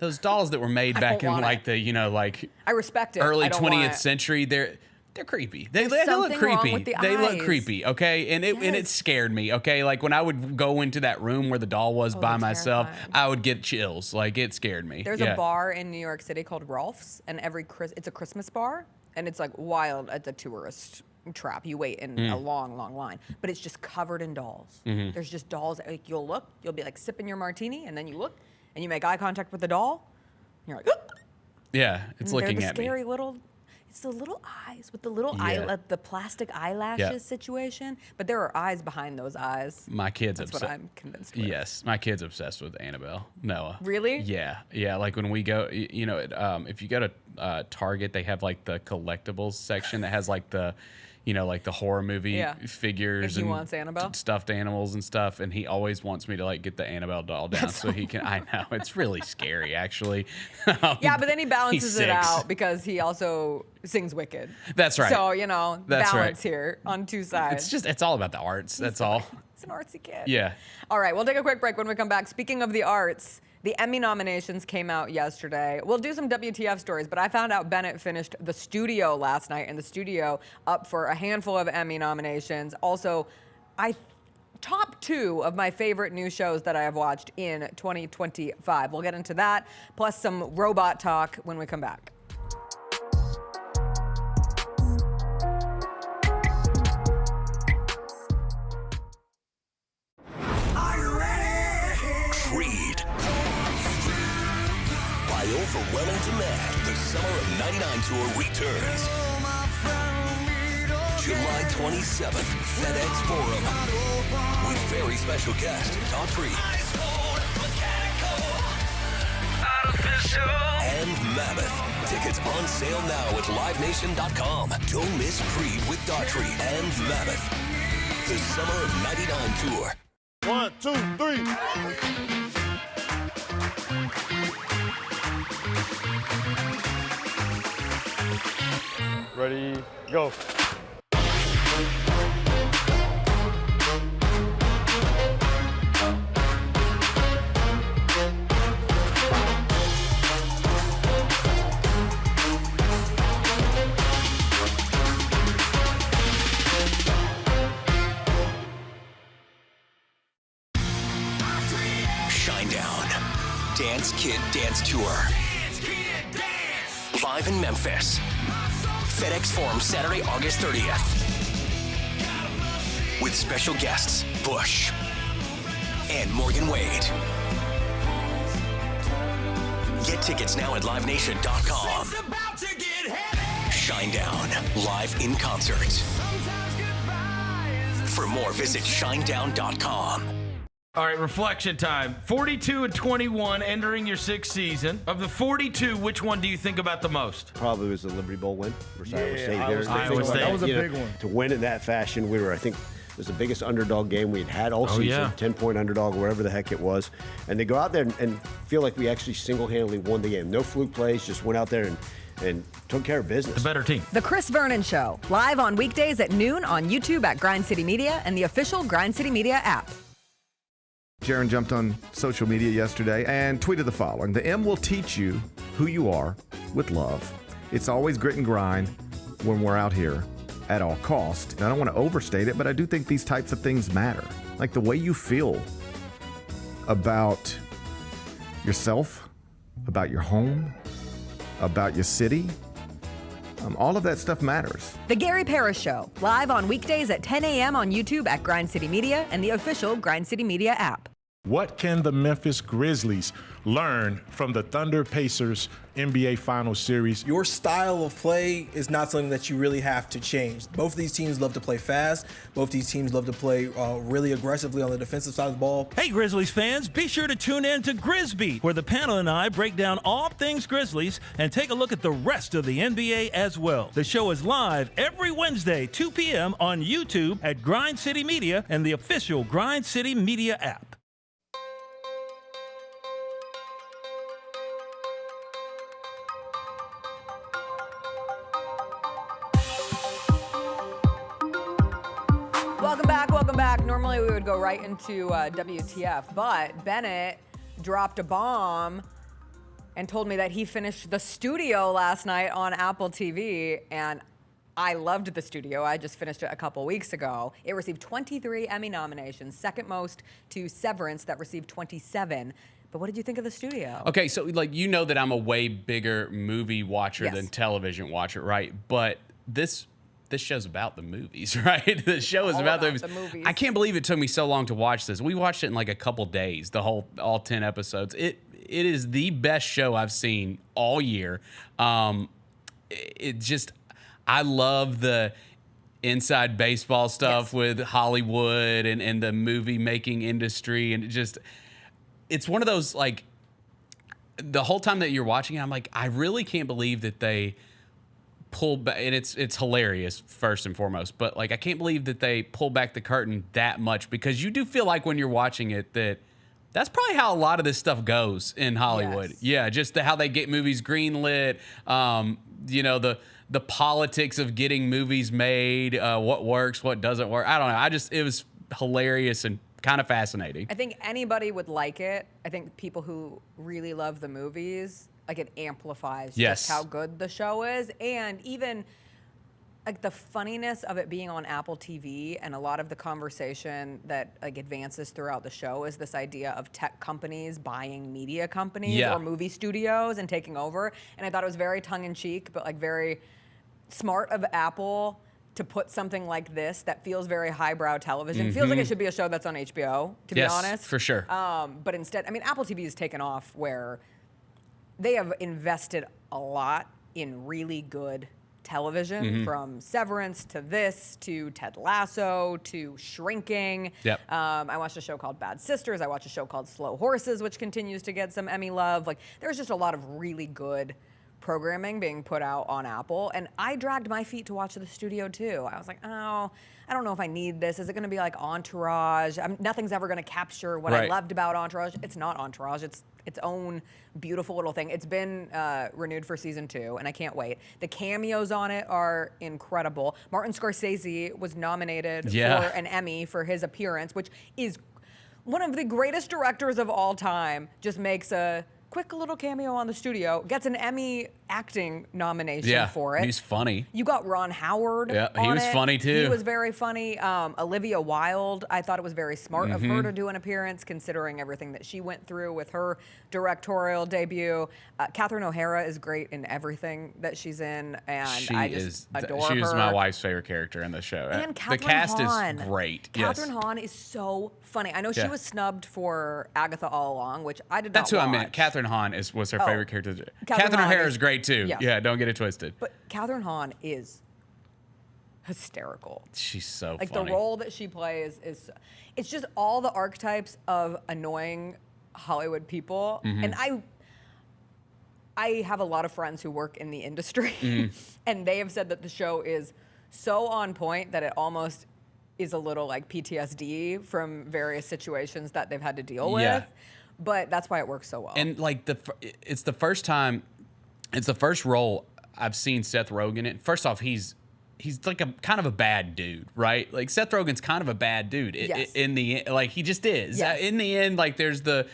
those dolls that were made back in like the like I respect it. early I don't 20th want it. century. They're creepy. They look something wrong creepy. with the They look eyes. creepy. Okay, and it scared me. Okay, like when I would go into that room where the doll was by they're myself, terrifying. I would get chills. Like it scared me. There's a bar in New York City called Rolf's, and it's a Christmas bar, and it's like wild. It's a tourist trap. You wait in a long line, but it's just covered in dolls. There's just dolls. Like you'll be like sipping your martini, and then you look, and you make eye contact with the doll. And you're like, "Ah!" Yeah, it's And looking they're at the me. scary little. It's the little eyes with the little the plastic eyelashes situation, but there are eyes behind those eyes. My kid's That's obsessed. what I'm convinced with. Yes, my kid's obsessed with Annabelle. Noah. Really? Yeah. Like when we go, you know, if you go to Target, they have like the collectibles section that has like the, you know, like the horror movie figures And he and wants Annabelle? stuffed animals and stuff, and he always wants me to like get the Annabelle doll down so he can. I know it's really scary, actually. Yeah, but then he balances He's it 6. out because he also sings Wicked. That's right. So, you know, That's balance right. here on two sides. It's all about the arts. That's all. He's an artsy kid. Yeah. All right, we'll take a quick break. When we come back, speaking of the arts, the Emmy nominations came out yesterday. We'll do some WTF stories, but I found out Bennett finished The Studio last night, and The Studio up for a handful of Emmy nominations. Also, top 2 of my favorite new shows that I have watched in 2025. We'll get into that, plus some robot talk when we come back. Creed. By overwhelming demand, the Summer of '99 tour returns. July 27th, FedEx Forum. With very special guest, Daughtry. And Mammoth. Tickets on sale now at LiveNation.com. Don't miss Creed with Daughtry and Mammoth. The Summer of '99 tour. 1, 2, 3. Ready, go. Shinedown. Dance Kid Dance Tour. Live in Memphis. FedEx Forum, Saturday, August 30th. With special guests, Bush and Morgan Wade. Get tickets now at livenation.com. Shinedown, live in concert. For more, visit shinedown.com. All right, reflection time. 42 and 21 entering your sixth season. Of the 42, which one do you think about the most? Probably was the Liberty Bowl win versus Iowa State. Iowa State. That was a big one. To win in that fashion, we were, I think, it was the biggest underdog game we had all season. Yeah. 10-point underdog, wherever the heck it was. And they go out there and feel like we actually single-handedly won the game. No fluke plays, just went out there and took care of business. The better team. The Chris Vernon Show, live on weekdays at noon on YouTube at Grind City Media and the official Grind City Media app. Jaron jumped on social media yesterday and tweeted the following. The M will teach you who you are with love. It's always grit and grind when we're out here at all cost. And I don't want to overstate it, but I do think these types of things matter. Like the way you feel about yourself, about your home, about your city. All of that stuff matters. The Gary Parrish Show, live on weekdays at 10 a.m. on YouTube at Grind City Media and the official Grind City Media app. What can the Memphis Grizzlies learn from the Thunder Pacers NBA Finals Series? Your style of play is not something that you really have to change. Both of these teams love to play fast. Both these teams love to play really aggressively on the defensive side of the ball. Hey, Grizzlies fans, be sure to tune in to Grizzbeat, where the panel and I break down all things Grizzlies and take a look at the rest of the NBA as well. The show is live every Wednesday, 2 p.m. on YouTube at Grind City Media and the official Grind City Media app. Welcome back. Normally we would go right into WTF, but Bennett dropped a bomb and told me that he finished The Studio last night on Apple TV, and I loved The Studio. I just finished it a couple weeks ago. It received 23 Emmy nominations, second most to Severance that received 27. But what did you think of The Studio? Okay, so like you know that I'm a way bigger movie watcher Yes. than television watcher, right? But this show's about the movies, right? The show is All about the movies. I can't believe it took me so long to watch this. We watched it in like a couple days, all 10 episodes. It is the best show I've seen all year. I love the inside baseball stuff with Hollywood and the movie making industry, and it's one of those, like, the whole time that you're watching it, I'm like, I really can't believe that they pull back, and it's hilarious first and foremost, but like I can't believe that they pull back the curtain that much, because you do feel like when you're watching it that's probably how a lot of this stuff goes in Hollywood. Yes. Yeah, just how they get movies greenlit, the politics of getting movies made, what works, what doesn't work. I don't know. It was hilarious and kind of fascinating. I think anybody would like it. I think people who really love the movies, like, it amplifies just how good the show is, and even like the funniness of it being on Apple TV, and a lot of the conversation that like advances throughout the show is this idea of tech companies buying media companies or movie studios and taking over. And I thought it was very tongue-in-cheek, but like very smart of Apple to put something like this that feels very highbrow television. Feels like it should be a show that's on HBO, to be honest. For sure. But instead, I mean, Apple TV has taken off where they have invested a lot in really good television, from Severance to this to Ted Lasso to Shrinking. Yep. I watched a show called Bad Sisters. I watched a show called Slow Horses, which continues to get some Emmy love. Like, there's just a lot of really good programming being put out on Apple, and I dragged my feet to watch the studio too. I was like, oh, I don't know if I need this. Is it going to be like Entourage? Nothing's ever going to capture what I loved about Entourage. It's not Entourage. It's its own beautiful little thing. It's been renewed for season 2, and I can't wait. The cameos on it are incredible. Martin Scorsese was nominated for an Emmy for his appearance, which is one of the greatest directors of all time. Just makes a quick little cameo on the studio, gets an Emmy acting nomination for it. He's funny. You got Ron Howard. Yeah, he was funny too. He was very funny. Olivia Wilde, I thought it was very smart of her to do an appearance, considering everything that she went through with her directorial debut. Catherine O'Hara is great in everything that she's in, and I just adore her. She was my wife's favorite character in the show. And the cast Hahn. is great. Catherine Hahn is so funny. I know she was snubbed for Agatha all along, which I did That's not who watch. I meant. Catherine Hahn was her favorite character. Catherine Catherine Hahn O'Hara is is great too. yes. Yeah, don't get it twisted. But Catherine Hahn is hysterical. She's so like funny. the role that she plays is it's just all the archetypes of annoying Hollywood people. And I have a lot of friends who work in the industry and they have said that the show is so on point that it almost is a little like PTSD from various situations that they've had to deal with. But that's why it works so well. And like it's the first time, it's the first role I've seen Seth Rogen in. First off, he's like a kind of a bad dude, right? Like Seth Rogen's kind of a bad dude in the end. Like he just is. In the end, like there's the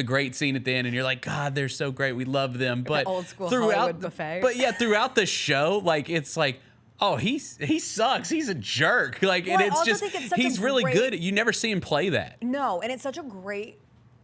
great scene at the end, and you're like, God, they're so great. We love them. But the old school throughout Hollywood buffet. But yeah, throughout the show, like it's like, oh, he sucks. He's a jerk. Like, Well, and I it's also just think it's such a he's really great- good. You never see him play that. No, and it's such a great,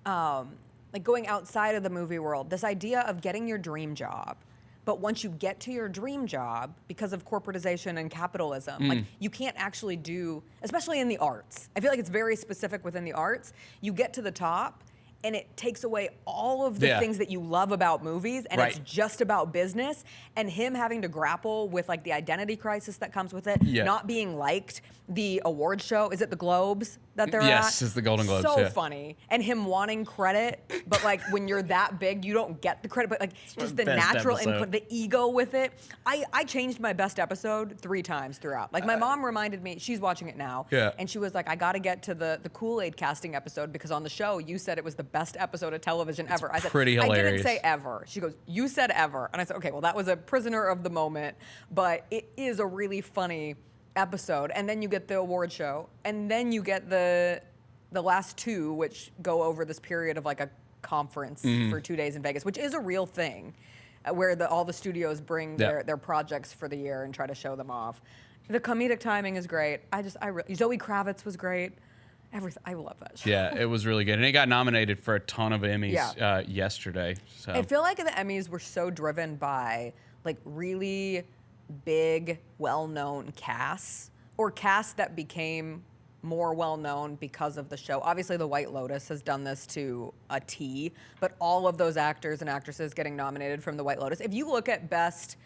like going outside of the movie world, this idea of getting your dream job. But once you get to your dream job, because of corporatization and capitalism, like you can't actually do, especially in the arts. I feel like it's very specific within the arts. You get to the top and it takes away all of the things that you love about movies, and it's just about business. And him having to grapple with like the identity crisis that comes with it, not being liked. The award show, is it the Globes that they're at? Yes, it's the Golden Globes. So funny. And him wanting credit, but like when you're that big, you don't get the credit, but like just the natural input, the ego with it. I changed my best episode 3 times throughout. Like my mom reminded me, she's watching it now, and she was like, I gotta get to the Kool-Aid casting episode because on the show you said it was the best episode of television ever. I said, pretty I hilarious. didn't say ever. She goes, you said ever. And I said, okay, well that was a prisoner of the moment, but it is a really funny episode. And then you get the award show, and then you get the last 2, which go over this period of like a conference for 2 days in Vegas, which is a real thing, where all the studios bring their projects for the year and try to show them off. The comedic timing is great. Zoe Kravitz was great. I love that show. Yeah, it was really good, and it got nominated for a ton of Emmys yesterday. So I feel like the Emmys were so driven by like really big, well-known casts, or casts that became more well-known because of the show. Obviously, The White Lotus has done this to a T, but all of those actors and actresses getting nominated from The White Lotus. If you look at best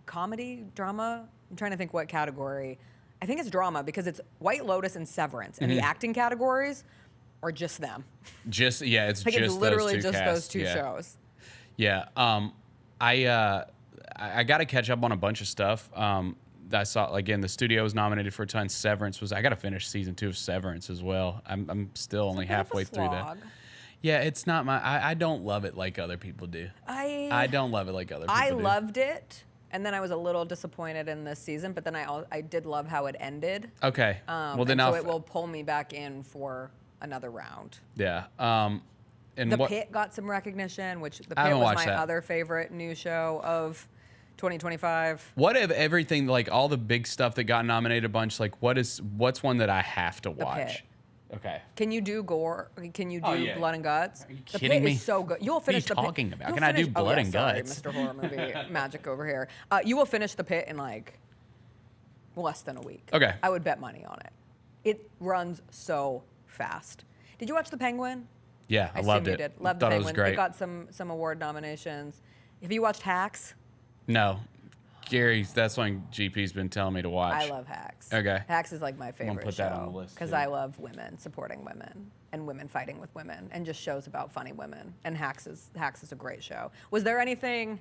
comedy, drama? I'm trying to think what category. I think it's drama because it's White Lotus and Severance, and the acting categories are just them. It's like just it's literally those two just casts. those 2 shows. Yeah. I got to catch up on a bunch of stuff. I saw, again, the studio was nominated for a ton. Severance I got to finish season 2 of Severance as well. I'm still only halfway through that. Yeah, it's not I don't love it like other people do. I don't love it like other people do. I loved it, and then I was a little disappointed in this season, but then I did love how it ended. Okay. Well, then so it will pull me back in for another round. Yeah. And The Pit got some recognition, which The Pit was my other favorite new show of 2025. What if everything, like all the big stuff that got nominated a bunch, like what's one that I have to watch? The Pit. Okay. Can you do gore? Can you do blood and guts? Are you kidding me? The Pit is so good. You'll finish what are you The Pit. talking about? You'll Can I do finish- blood yeah, and sorry, guts? Mr. Horror Movie magic over here. You will finish The Pit in like less than a week. Okay. I would bet money on it. It runs so fast. Did you watch The Penguin? Yeah, I loved assume it. You did. Loved The Thought it Penguin. was great. It got some award nominations. Have you watched Hacks? No. Gary's. That's one GP's been telling me to watch. I love Hacks. Okay. Hacks is like my favorite put show that on the list, because too. I love women supporting women and women fighting with women and just shows about funny women. And Hacks is a great show. Was there anything?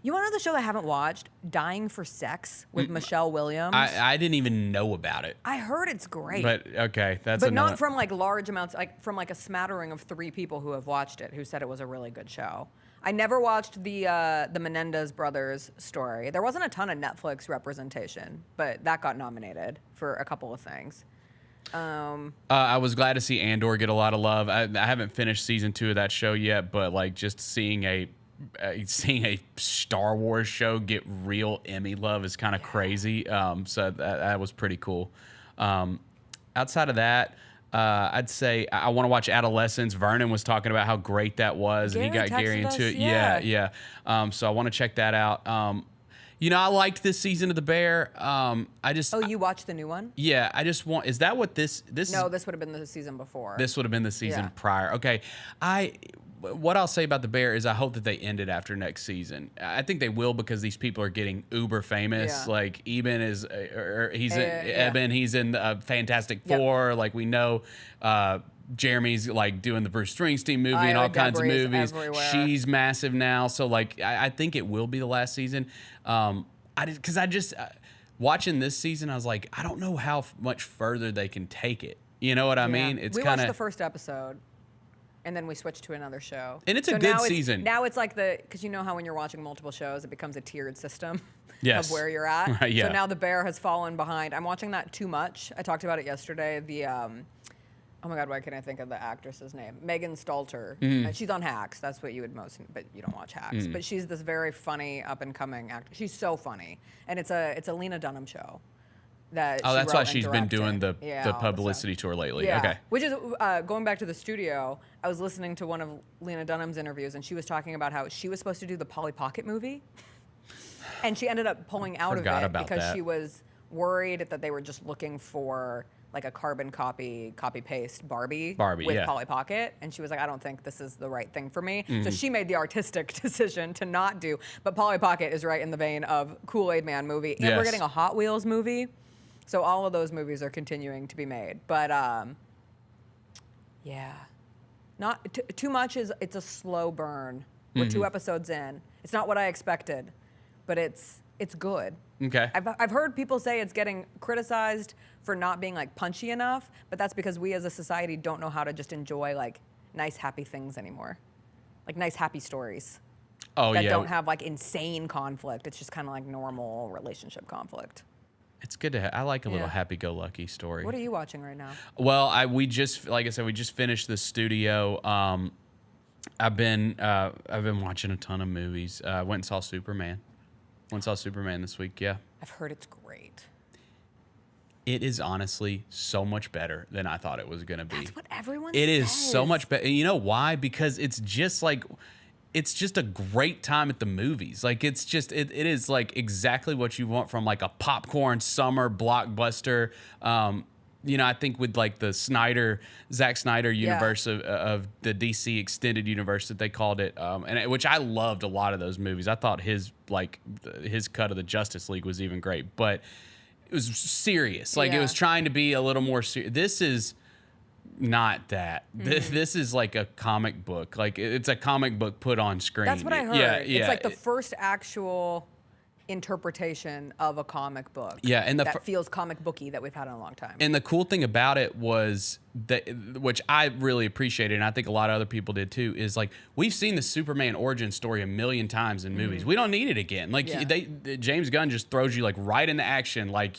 You want to know the show I haven't watched? Dying for Sex with Michelle Williams. I didn't even know about it. I heard it's great. But okay, that's but another. not from like large amounts, like from like a smattering of 3 people who have watched it who said it was a really good show. I never watched the Menendez brothers story. There wasn't a ton of Netflix representation, but that got nominated for a couple of things. I was glad to see Andor get a lot of love. I haven't finished season 2 of that show yet, but like just seeing a Star Wars show get real Emmy love is kind of crazy. So that was pretty cool. Outside of that, I'd say I want to watch Adolescence. Vernon was talking about how great that was, and he got Gary into it. Yeah. So I want to check that out. I liked this season of The Bear. You watched the new one? Yeah, I just want. Is that what this? No, this would have been the season before. This would have been the season prior. Okay, what I'll say about The Bear is I hope that they end it after next season. I think they will because these people are getting uber famous. Yeah. Like Eben is, Eben. He's in Fantastic Four. Like we know, Jeremy's like doing the Bruce Springsteen movie and all kinds of movies. Everywhere. She's massive now. So like I think it will be the last season. Watching this season, I was like, I don't know how much further they can take it. You know what I mean? It's we kind watched of the first episode. And then we switched to another show. And it's a good season. Now it's like because you know how when you're watching multiple shows, it becomes a tiered system yes. of where you're at. Right, yeah. So now The Bear has fallen behind. I'm watching that too much. I talked about it yesterday. Oh my God, why can't I think of the actress's name? Megan Stalter. And she's on Hacks. That's what you would most, but you don't watch Hacks. But she's this very funny up and coming actor. She's so funny. And it's a Lena Dunham show. That's why she's been doing the publicity tour lately. Yeah. Okay. Which is going back to the studio. I was listening to one of Lena Dunham's interviews, and she was talking about how she was supposed to do the Polly Pocket movie, and she ended up pulling out of it because she was worried that they were just looking for like a carbon copy paste Barbie with Polly Pocket, and she was like, I don't think this is the right thing for me. So she made the artistic decision to not do. But Polly Pocket is right in the vein of Kool-Aid Man movie, and we're getting a Hot Wheels movie. So all of those movies are continuing to be made, but not too much. It's a slow burn. We're 2 episodes in. It's not what I expected, but it's good. Okay. I've heard people say it's getting criticized for not being like punchy enough, but that's because we as a society don't know how to just enjoy like nice happy things anymore, like nice happy stories. That don't have like insane conflict. It's just kind of like normal relationship conflict. It's good to I like a little happy-go-lucky story. What are you watching right now? Well, we just finished the studio. I've been watching a ton of movies. Went and saw Superman. This week. Yeah. I've heard it's great. It is honestly so much better than I thought it was gonna be. That's what everyone says. It is says. so much better. You know why? Because it's just a great time at the movies. Like it is like exactly what you want from like a popcorn summer blockbuster. I think with like the Zack Snyder universe of the DC extended universe that they called it, which I loved a lot of those movies. I thought his cut of the Justice League was even great, but it was serious. Like it was trying to be a little more serious. This is not that. This is like a comic book. Like it's a comic book put on screen. That's what I heard. Yeah. It's like the first actual interpretation of a comic book. Yeah, and that feels comic booky that we've had in a long time. And the cool thing about it was that, which I really appreciated, and I think a lot of other people did too, is like we've seen the Superman origin story a million times in movies. We don't need it again. Like James Gunn just throws you like right into action. Like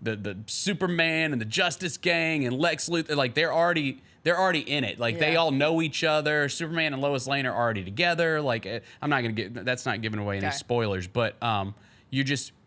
the Superman and the Justice Gang and Lex Luthor, like they're already in it. Like they all know each other. Superman and Lois Lane are already together. Like I'm not gonna that's not giving away any spoilers, but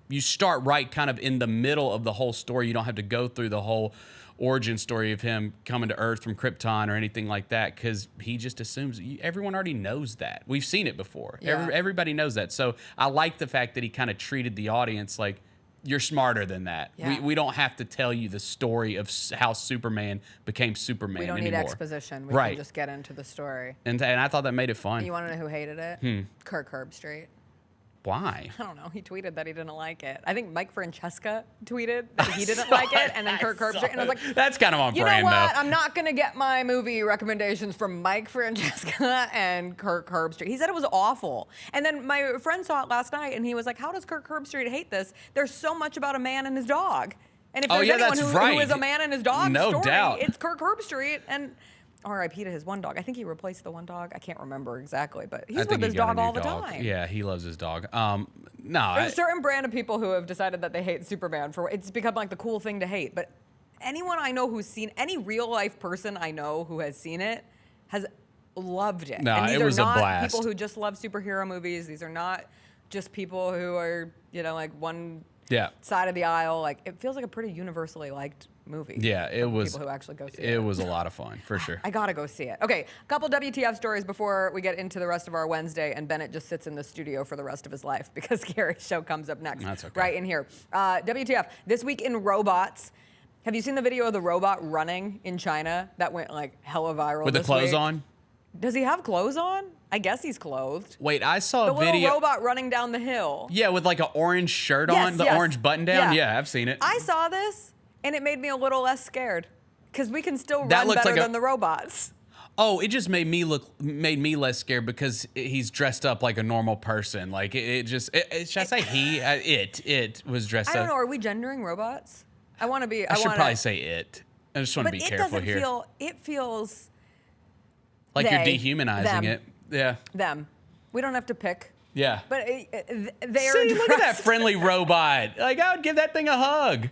you start right kind of in the middle of the whole story. You don't have to go through the whole origin story of him coming to Earth from Krypton or anything like that, because he just assumes everyone already knows that. We've seen it before. Everybody knows that. So I like the fact that he kind of treated the audience like, you're smarter than that. We don't have to tell you the story of how Superman became Superman anymore. We don't need exposition. We can just get into the story. And I thought that made it fun. And you want to know who hated it? Kirk Herbstreit. Why? I don't know. He tweeted that he didn't like it. I think Mike Francesca tweeted that he didn't like it, and then Kirk Herbstreit. And I was like, that's kind of on you brand, know what? though. I'm not going to get my movie recommendations from Mike Francesca and Kirk Herbstreit. He said it was awful. And then my friend saw it last night, and he was like, how does Kirk Herbstreit hate this? There's so much about a man and his dog. And if there's anyone who is a man and his dog story, doubt. it's Kirk Herbstreit. And R.I.P. to his one dog. I think he replaced the one dog. I can't remember exactly, but he's with his dog all the time. Yeah, he loves his dog. There's a certain brand of people who have decided that they hate Superman for it's become like the cool thing to hate. But anyone I know who's seen any real life person I know who has seen it has loved it. No, and these it was are a not blast. people who just love superhero movies. These are not just people who are like one side of the aisle. Like it feels like a pretty universally liked movie. Yeah, it was. People who actually go see it. It was a lot of fun, for sure. I gotta go see it. Okay, a couple WTF stories before we get into the rest of our Wednesday, and Bennett just sits in the studio for the rest of his life because Gary's show comes up next. That's okay. Right in here. WTF, this week in robots. Have you seen the video of the robot running in China that went like hella viral With the this clothes week? on? Does he have clothes on? I guess he's clothed. Wait, I saw the a video. little robot running down the hill. Yeah, with like an orange shirt Yes, on, the yes. orange button down. Yeah. Yeah, I've seen it. I saw this, and it made me a little less scared because we can still That run looks better like a- than the robots. Oh, it just made me less scared because he's dressed up like a normal person. Like should I say he? It was dressed I up. don't know. Are we gendering robots? I want to be. I should probably say it. I just want to be careful here. It feels like you're they, dehumanizing them. it. Yeah. Them. We don't have to pick. Yeah. But they're See, look at that dressed- friendly robot. Like, I would give that thing a hug.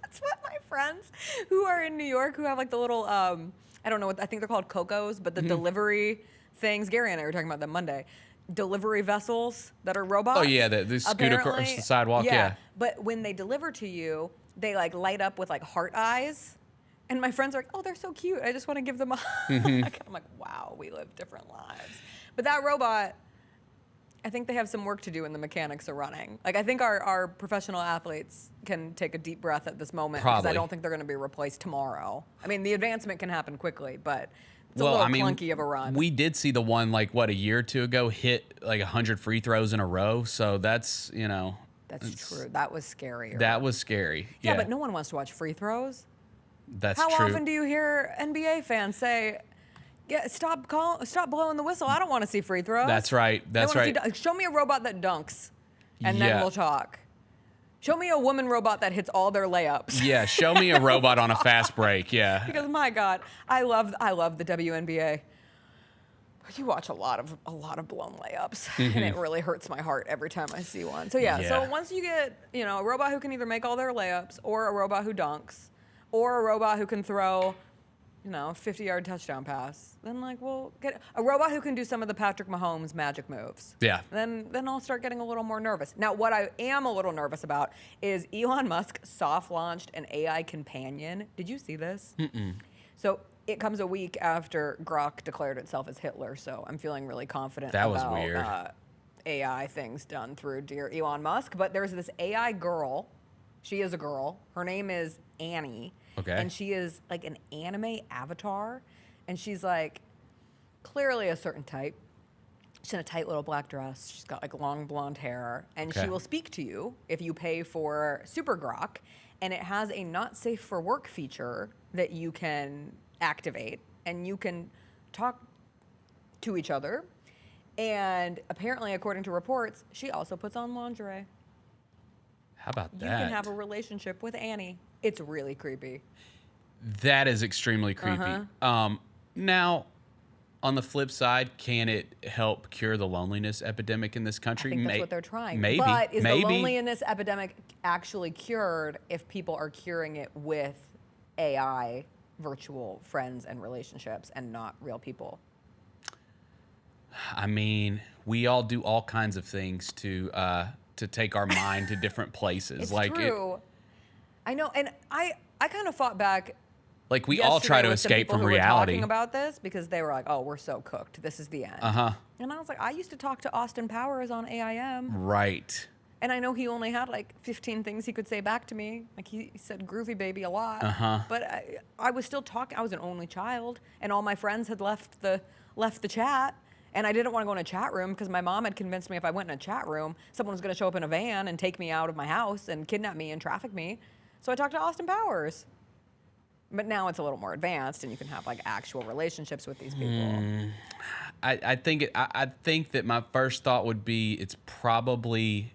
That's what my friends who are in New York who have like the little I don't know what I think they're called Cocos, but the delivery things. Gary and I were talking about them Monday. Delivery vessels that are robots. Oh, yeah, the scoot across Apparently- the sidewalk, yeah. But when they deliver to you, they like light up with like heart eyes. And my friends are like, oh, they're so cute. I just want to give them a hug. I'm like, wow, we live different lives. But that robot, I think they have some work to do in the mechanics of running. Like, I think our professional athletes can take a deep breath at this moment because I Probably. don't think they're going to be replaced tomorrow. I mean, the advancement can happen quickly, but it's a little clunky of a run. We did see the one, like, a year or two ago hit like 100 free throws in a row. So that's, That's true. That was scary. That was scary. Yeah, but no one wants to watch free throws. That's How true. often do you hear NBA fans say, "Yeah, stop blowing the whistle. I don't want to see free throws." That's right. That's I wanna right. see show me a robot that dunks, and then Yeah. we'll talk. Show me a woman robot that hits all their layups. Yeah, show me a robot on a fast break. Yeah. Because my God, I love the WNBA. You watch a lot of blown layups, and it really hurts my heart every time I see one. So yeah. So once you get a robot who can either make all their layups, or a robot who dunks, or a robot who can throw, 50-yard touchdown pass, then we'll get a robot who can do some of the Patrick Mahomes magic moves. Yeah. Then I'll start getting a little more nervous. Now, what I am a little nervous about is Elon Musk soft launched an AI companion. Did you see this? Mm-mm. So it comes a week after Grok declared itself as Hitler, so I'm feeling really confident That was about weird. AI things done through dear Elon Musk. But there's this AI girl. She is a girl. Her name is Annie. Okay. And she is like an anime avatar. And she's like clearly a certain type. She's in a tight little black dress. She's got like long blonde hair. And Okay. she will speak to you if you pay for Super Grok. And it has a not safe for work feature that you can activate. And you can talk to each other. And apparently, according to reports, she also puts on lingerie. How about You that? can have a relationship with Annie. It's really creepy. That is extremely creepy. Uh-huh. Now, on the flip side, can it help cure the loneliness epidemic in this country? I think that's what they're trying. Maybe. But is maybe. the loneliness epidemic actually cured if people are curing it with AI, virtual friends and relationships, and not real people? I mean, we all do all kinds of things to take our mind to different places. It's true. I know, and I kind of fought back. Like we all try to yesterday with some escape people from who were reality. talking about this because they were like, "Oh, we're so cooked. This is the end." And I was like, I used to talk to Austin Powers on AIM. Right. And I know he only had like 15 things he could say back to me. Like he said groovy baby a lot. But I was still talking. I was an only child, and all my friends had left the chat. And I didn't want to go in a chat room because my mom had convinced me if I went in a chat room, someone was going to show up in a van and take me out of my house and kidnap me and traffic me. So I talked to Austin Powers. But now it's a little more advanced, and you can have like actual relationships with these people. I think that my first thought would be it's probably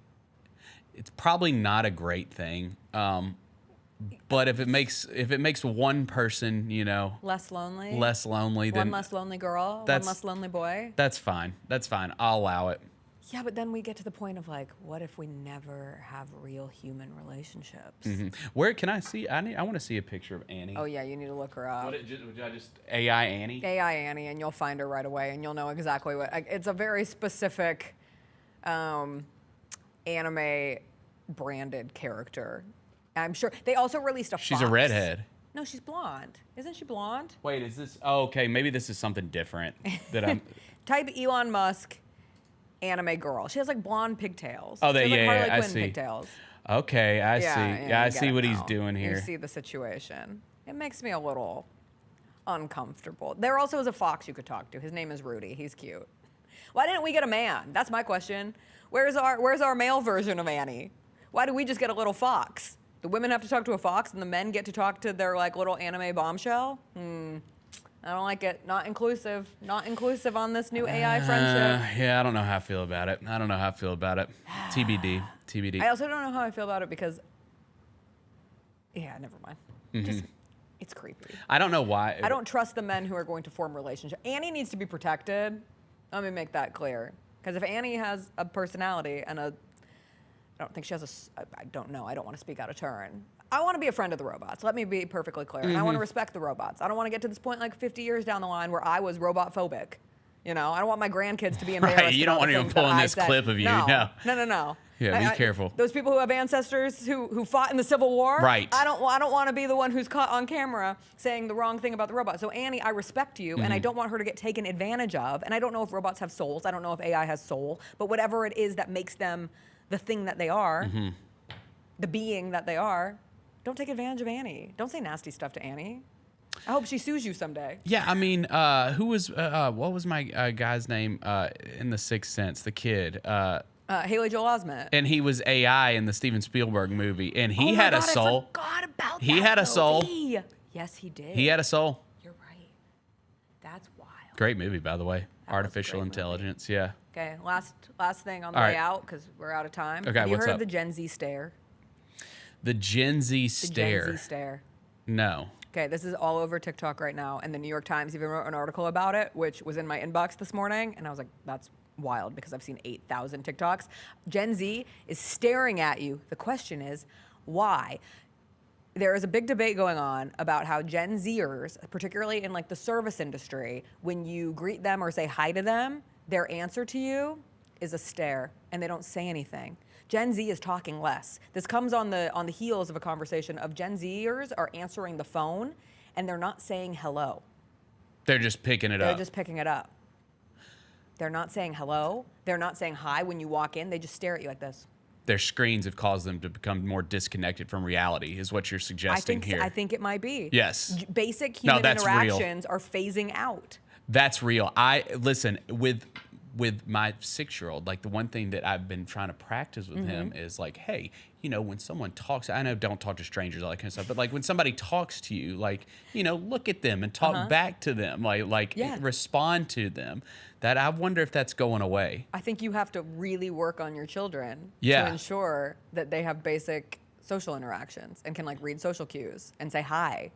not a great thing. But if it makes one person, less lonely, then one less lonely girl, one less lonely boy. That's fine. I'll allow it. Yeah, but then we get to the point of like, what if we never have real human relationships? Where can I see? I want to see a picture of Annie. Oh yeah, you need to look her up. Would I just AI Annie? AI Annie, and you'll find her right away, and you'll know exactly what. It's a very specific anime branded character. I'm sure they also released a. She's fox. a redhead. No, she's blonde. Isn't she blonde? Wait, is this? Oh, okay, maybe this is something different that I'm. Type Elon Musk. Anime girl. She has like blonde pigtails. Oh, Harley I Quinn see. Pigtails. Okay, I see. Yeah, I see what he's now. doing here. You see the situation. It makes me a little uncomfortable. There also is a fox you could talk to. His name is Rudy. He's cute. Why didn't we get a man? That's my question. Where's our male version of Annie? Why do we just get a little fox? The women have to talk to a fox, and the men get to talk to their like little anime bombshell. I don't like it. Not inclusive. Not inclusive on this new AI friendship. Yeah, I don't know how I feel about it. TBD. I also don't know how I feel about it because, yeah, never mind. Just, it's creepy. I don't know why. I don't trust the men who are going to form relationships. Annie needs to be protected. Let me make that clear. Because if Annie has a personality and I don't think she has I don't know. I don't want to speak out of turn. I want to be a friend of the robots. Let me be perfectly clear. And I want to respect the robots. I don't want to get to this point like 50 years down the line where I was robot phobic. I don't want my grandkids to be embarrassed. Right, you don't want anyone pulling this clip of you. No. Yeah, be careful. Those people who have ancestors who fought in the Civil War. Right. I don't want to be the one who's caught on camera saying the wrong thing about the robot. So Annie, I respect you, and I don't want her to get taken advantage of. And I don't know if robots have souls. I don't know if AI has soul. But whatever it is that makes them the thing that they are, the being that they are, don't take advantage of Annie. Don't say nasty stuff to Annie. I hope she sues you someday. Yeah, I mean, what was my guy's name in The Sixth Sense? The kid. Haley Joel Osment. And he was AI in the Steven Spielberg movie, and he had a soul. I forgot about that. He had a soul. Yes, he did. He had a soul. You're right. That's wild. Great movie, by the way. Artificial intelligence. Yeah. Okay, last thing on the way out because we're out of time. Okay, Have you what's heard up? of the Gen Z stare? The Gen Z stare. The Gen Z stare. No. Okay, this is all over TikTok right now, and the New York Times even wrote an article about it, which was in my inbox this morning, and I was like, that's wild because I've seen 8,000 TikToks. Gen Z is staring at you. The question is, why? There is a big debate going on about how Gen Zers, particularly in like the service industry, when you greet them or say hi to them, their answer to you is a stare, and they don't say anything. Gen Z is talking less. This comes on the heels of a conversation of Gen Zers are answering the phone, and they're not saying hello. They're just picking it up. They're just picking it up. They're not saying hello. They're not saying hi when you walk in. They just stare at you like this. Their screens have caused them to become more disconnected from reality, is what you're suggesting here. I think it might be. Yes. Basic human that's interactions are phasing out. That's real. Listen, with my 6-year-old, like the one thing that I've been trying to practice with him is like, hey, when someone talks, I know don't talk to strangers, all that kind of stuff, but like when somebody talks to you, like, look at them and talk back to them, like respond to them. That I wonder if that's going away. I think you have to really work on your children Yeah. to ensure that they have basic social interactions and can like read social cues and say hi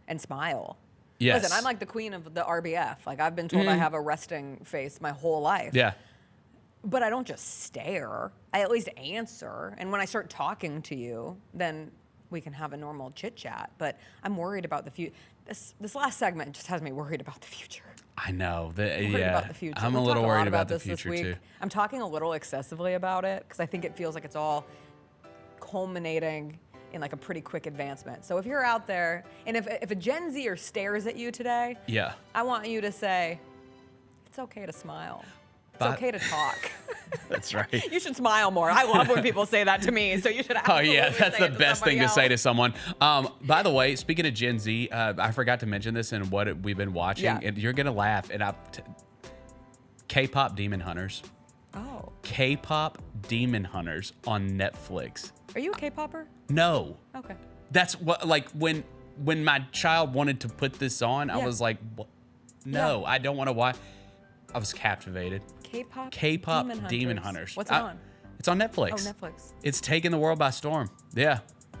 and smile. Yes. Listen, I'm like the queen of the RBF. Like I've been told I have a resting face my whole life. Yeah. But I don't just stare. I at least answer. And when I start talking to you, then we can have a normal chit chat. But I'm worried about the future. This last segment just has me worried about the future. I know. About the future. I'm We're a little talking worried about the this future week. too. I'm talking a little excessively about it because I think it feels like it's all culminating in like a pretty quick advancement. So if you're out there and if a Gen Zer stares at you today, Yeah. I want you to say, it's okay to smile. It's okay to talk. That's right. You should smile more. I love when people say that to me, so you should absolutely that's say the it best thing to somebody say to else. someone. By the way, speaking of Gen Z, I forgot to mention this in what we've been watching, Yeah. and you're gonna laugh. And K-pop Demon Hunters. Oh. K-pop Demon Hunters on Netflix. Are you a K-popper? No. Okay. That's what, like, when my child wanted to put this on, I was like, what? No, I don't want to watch. I was captivated. K-pop Demon Hunters. What's it on? It's on Netflix. Oh, Netflix. It's taking the world by storm. Yeah.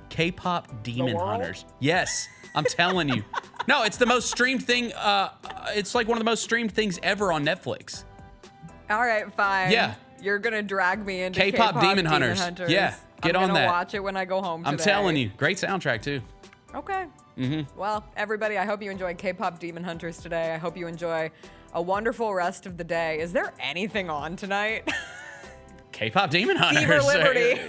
K-pop Demon Hunters. Yes, I'm telling you. No, it's the most streamed thing. It's like one of the most streamed things ever on Netflix. All right, fine. Yeah. You're gonna drag me into K-pop Demon Hunters. Yeah, get on that. I'm gonna watch it when I go home today. I'm telling you, great soundtrack too. Okay. Mm-hmm. Well, everybody, I hope you enjoyed K-pop Demon Hunters today. I hope you enjoy a wonderful rest of the day. Is there anything on tonight? K-pop Demon Hunters. Fever Liberty.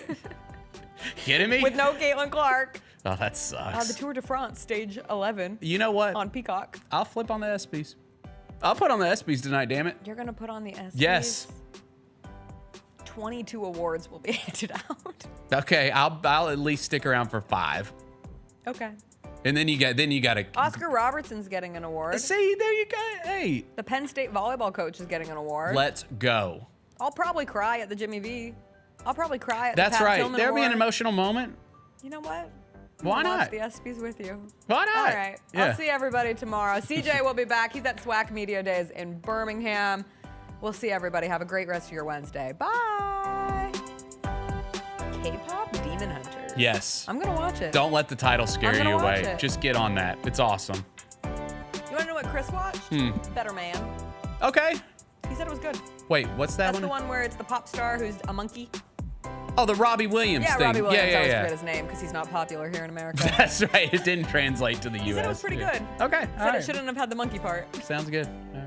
Kidding me? With no Caitlin Clark. Oh, that sucks. The Tour de France, stage 11. You know what? On Peacock. I'll flip on the ESPYs. I'll put on the ESPYs tonight, damn it. You're gonna put on the ESPYs? Yes. 22 awards will be handed out. Okay, I'll at least stick around for 5. Okay. And then you got to Oscar Robertson's getting an award. See, there you go. Hey. The Penn State volleyball coach is getting an award. Let's go. I'll probably cry at the Jimmy V. I'll probably cry at the That's Pat right. Tillman There'll be an award. emotional moment. You know what? Why I'll not? watch the ESPYs with you. Why not? All right. Yeah. I'll see everybody tomorrow. CJ will be back. He's at SWAC Media Days in Birmingham. We'll see everybody. Have a great rest of your Wednesday. Bye. K-pop Demon Hunters. Yes. I'm going to watch it. Don't let the title scare I'm gonna you watch away. it. Just get on that. It's awesome. You want to know what Chris watched? Better Man. Okay. He said it was good. Wait, what's that That's one? the one where it's the pop star who's a monkey. Oh, the Robbie Williams Yeah, thing. Robbie Williams. I always yeah. forget his name because he's not popular here in America. That's right. It didn't translate to the U.S. He said it was pretty Yeah. good. Okay. Said it shouldn't have had the monkey part. Sounds good. All right.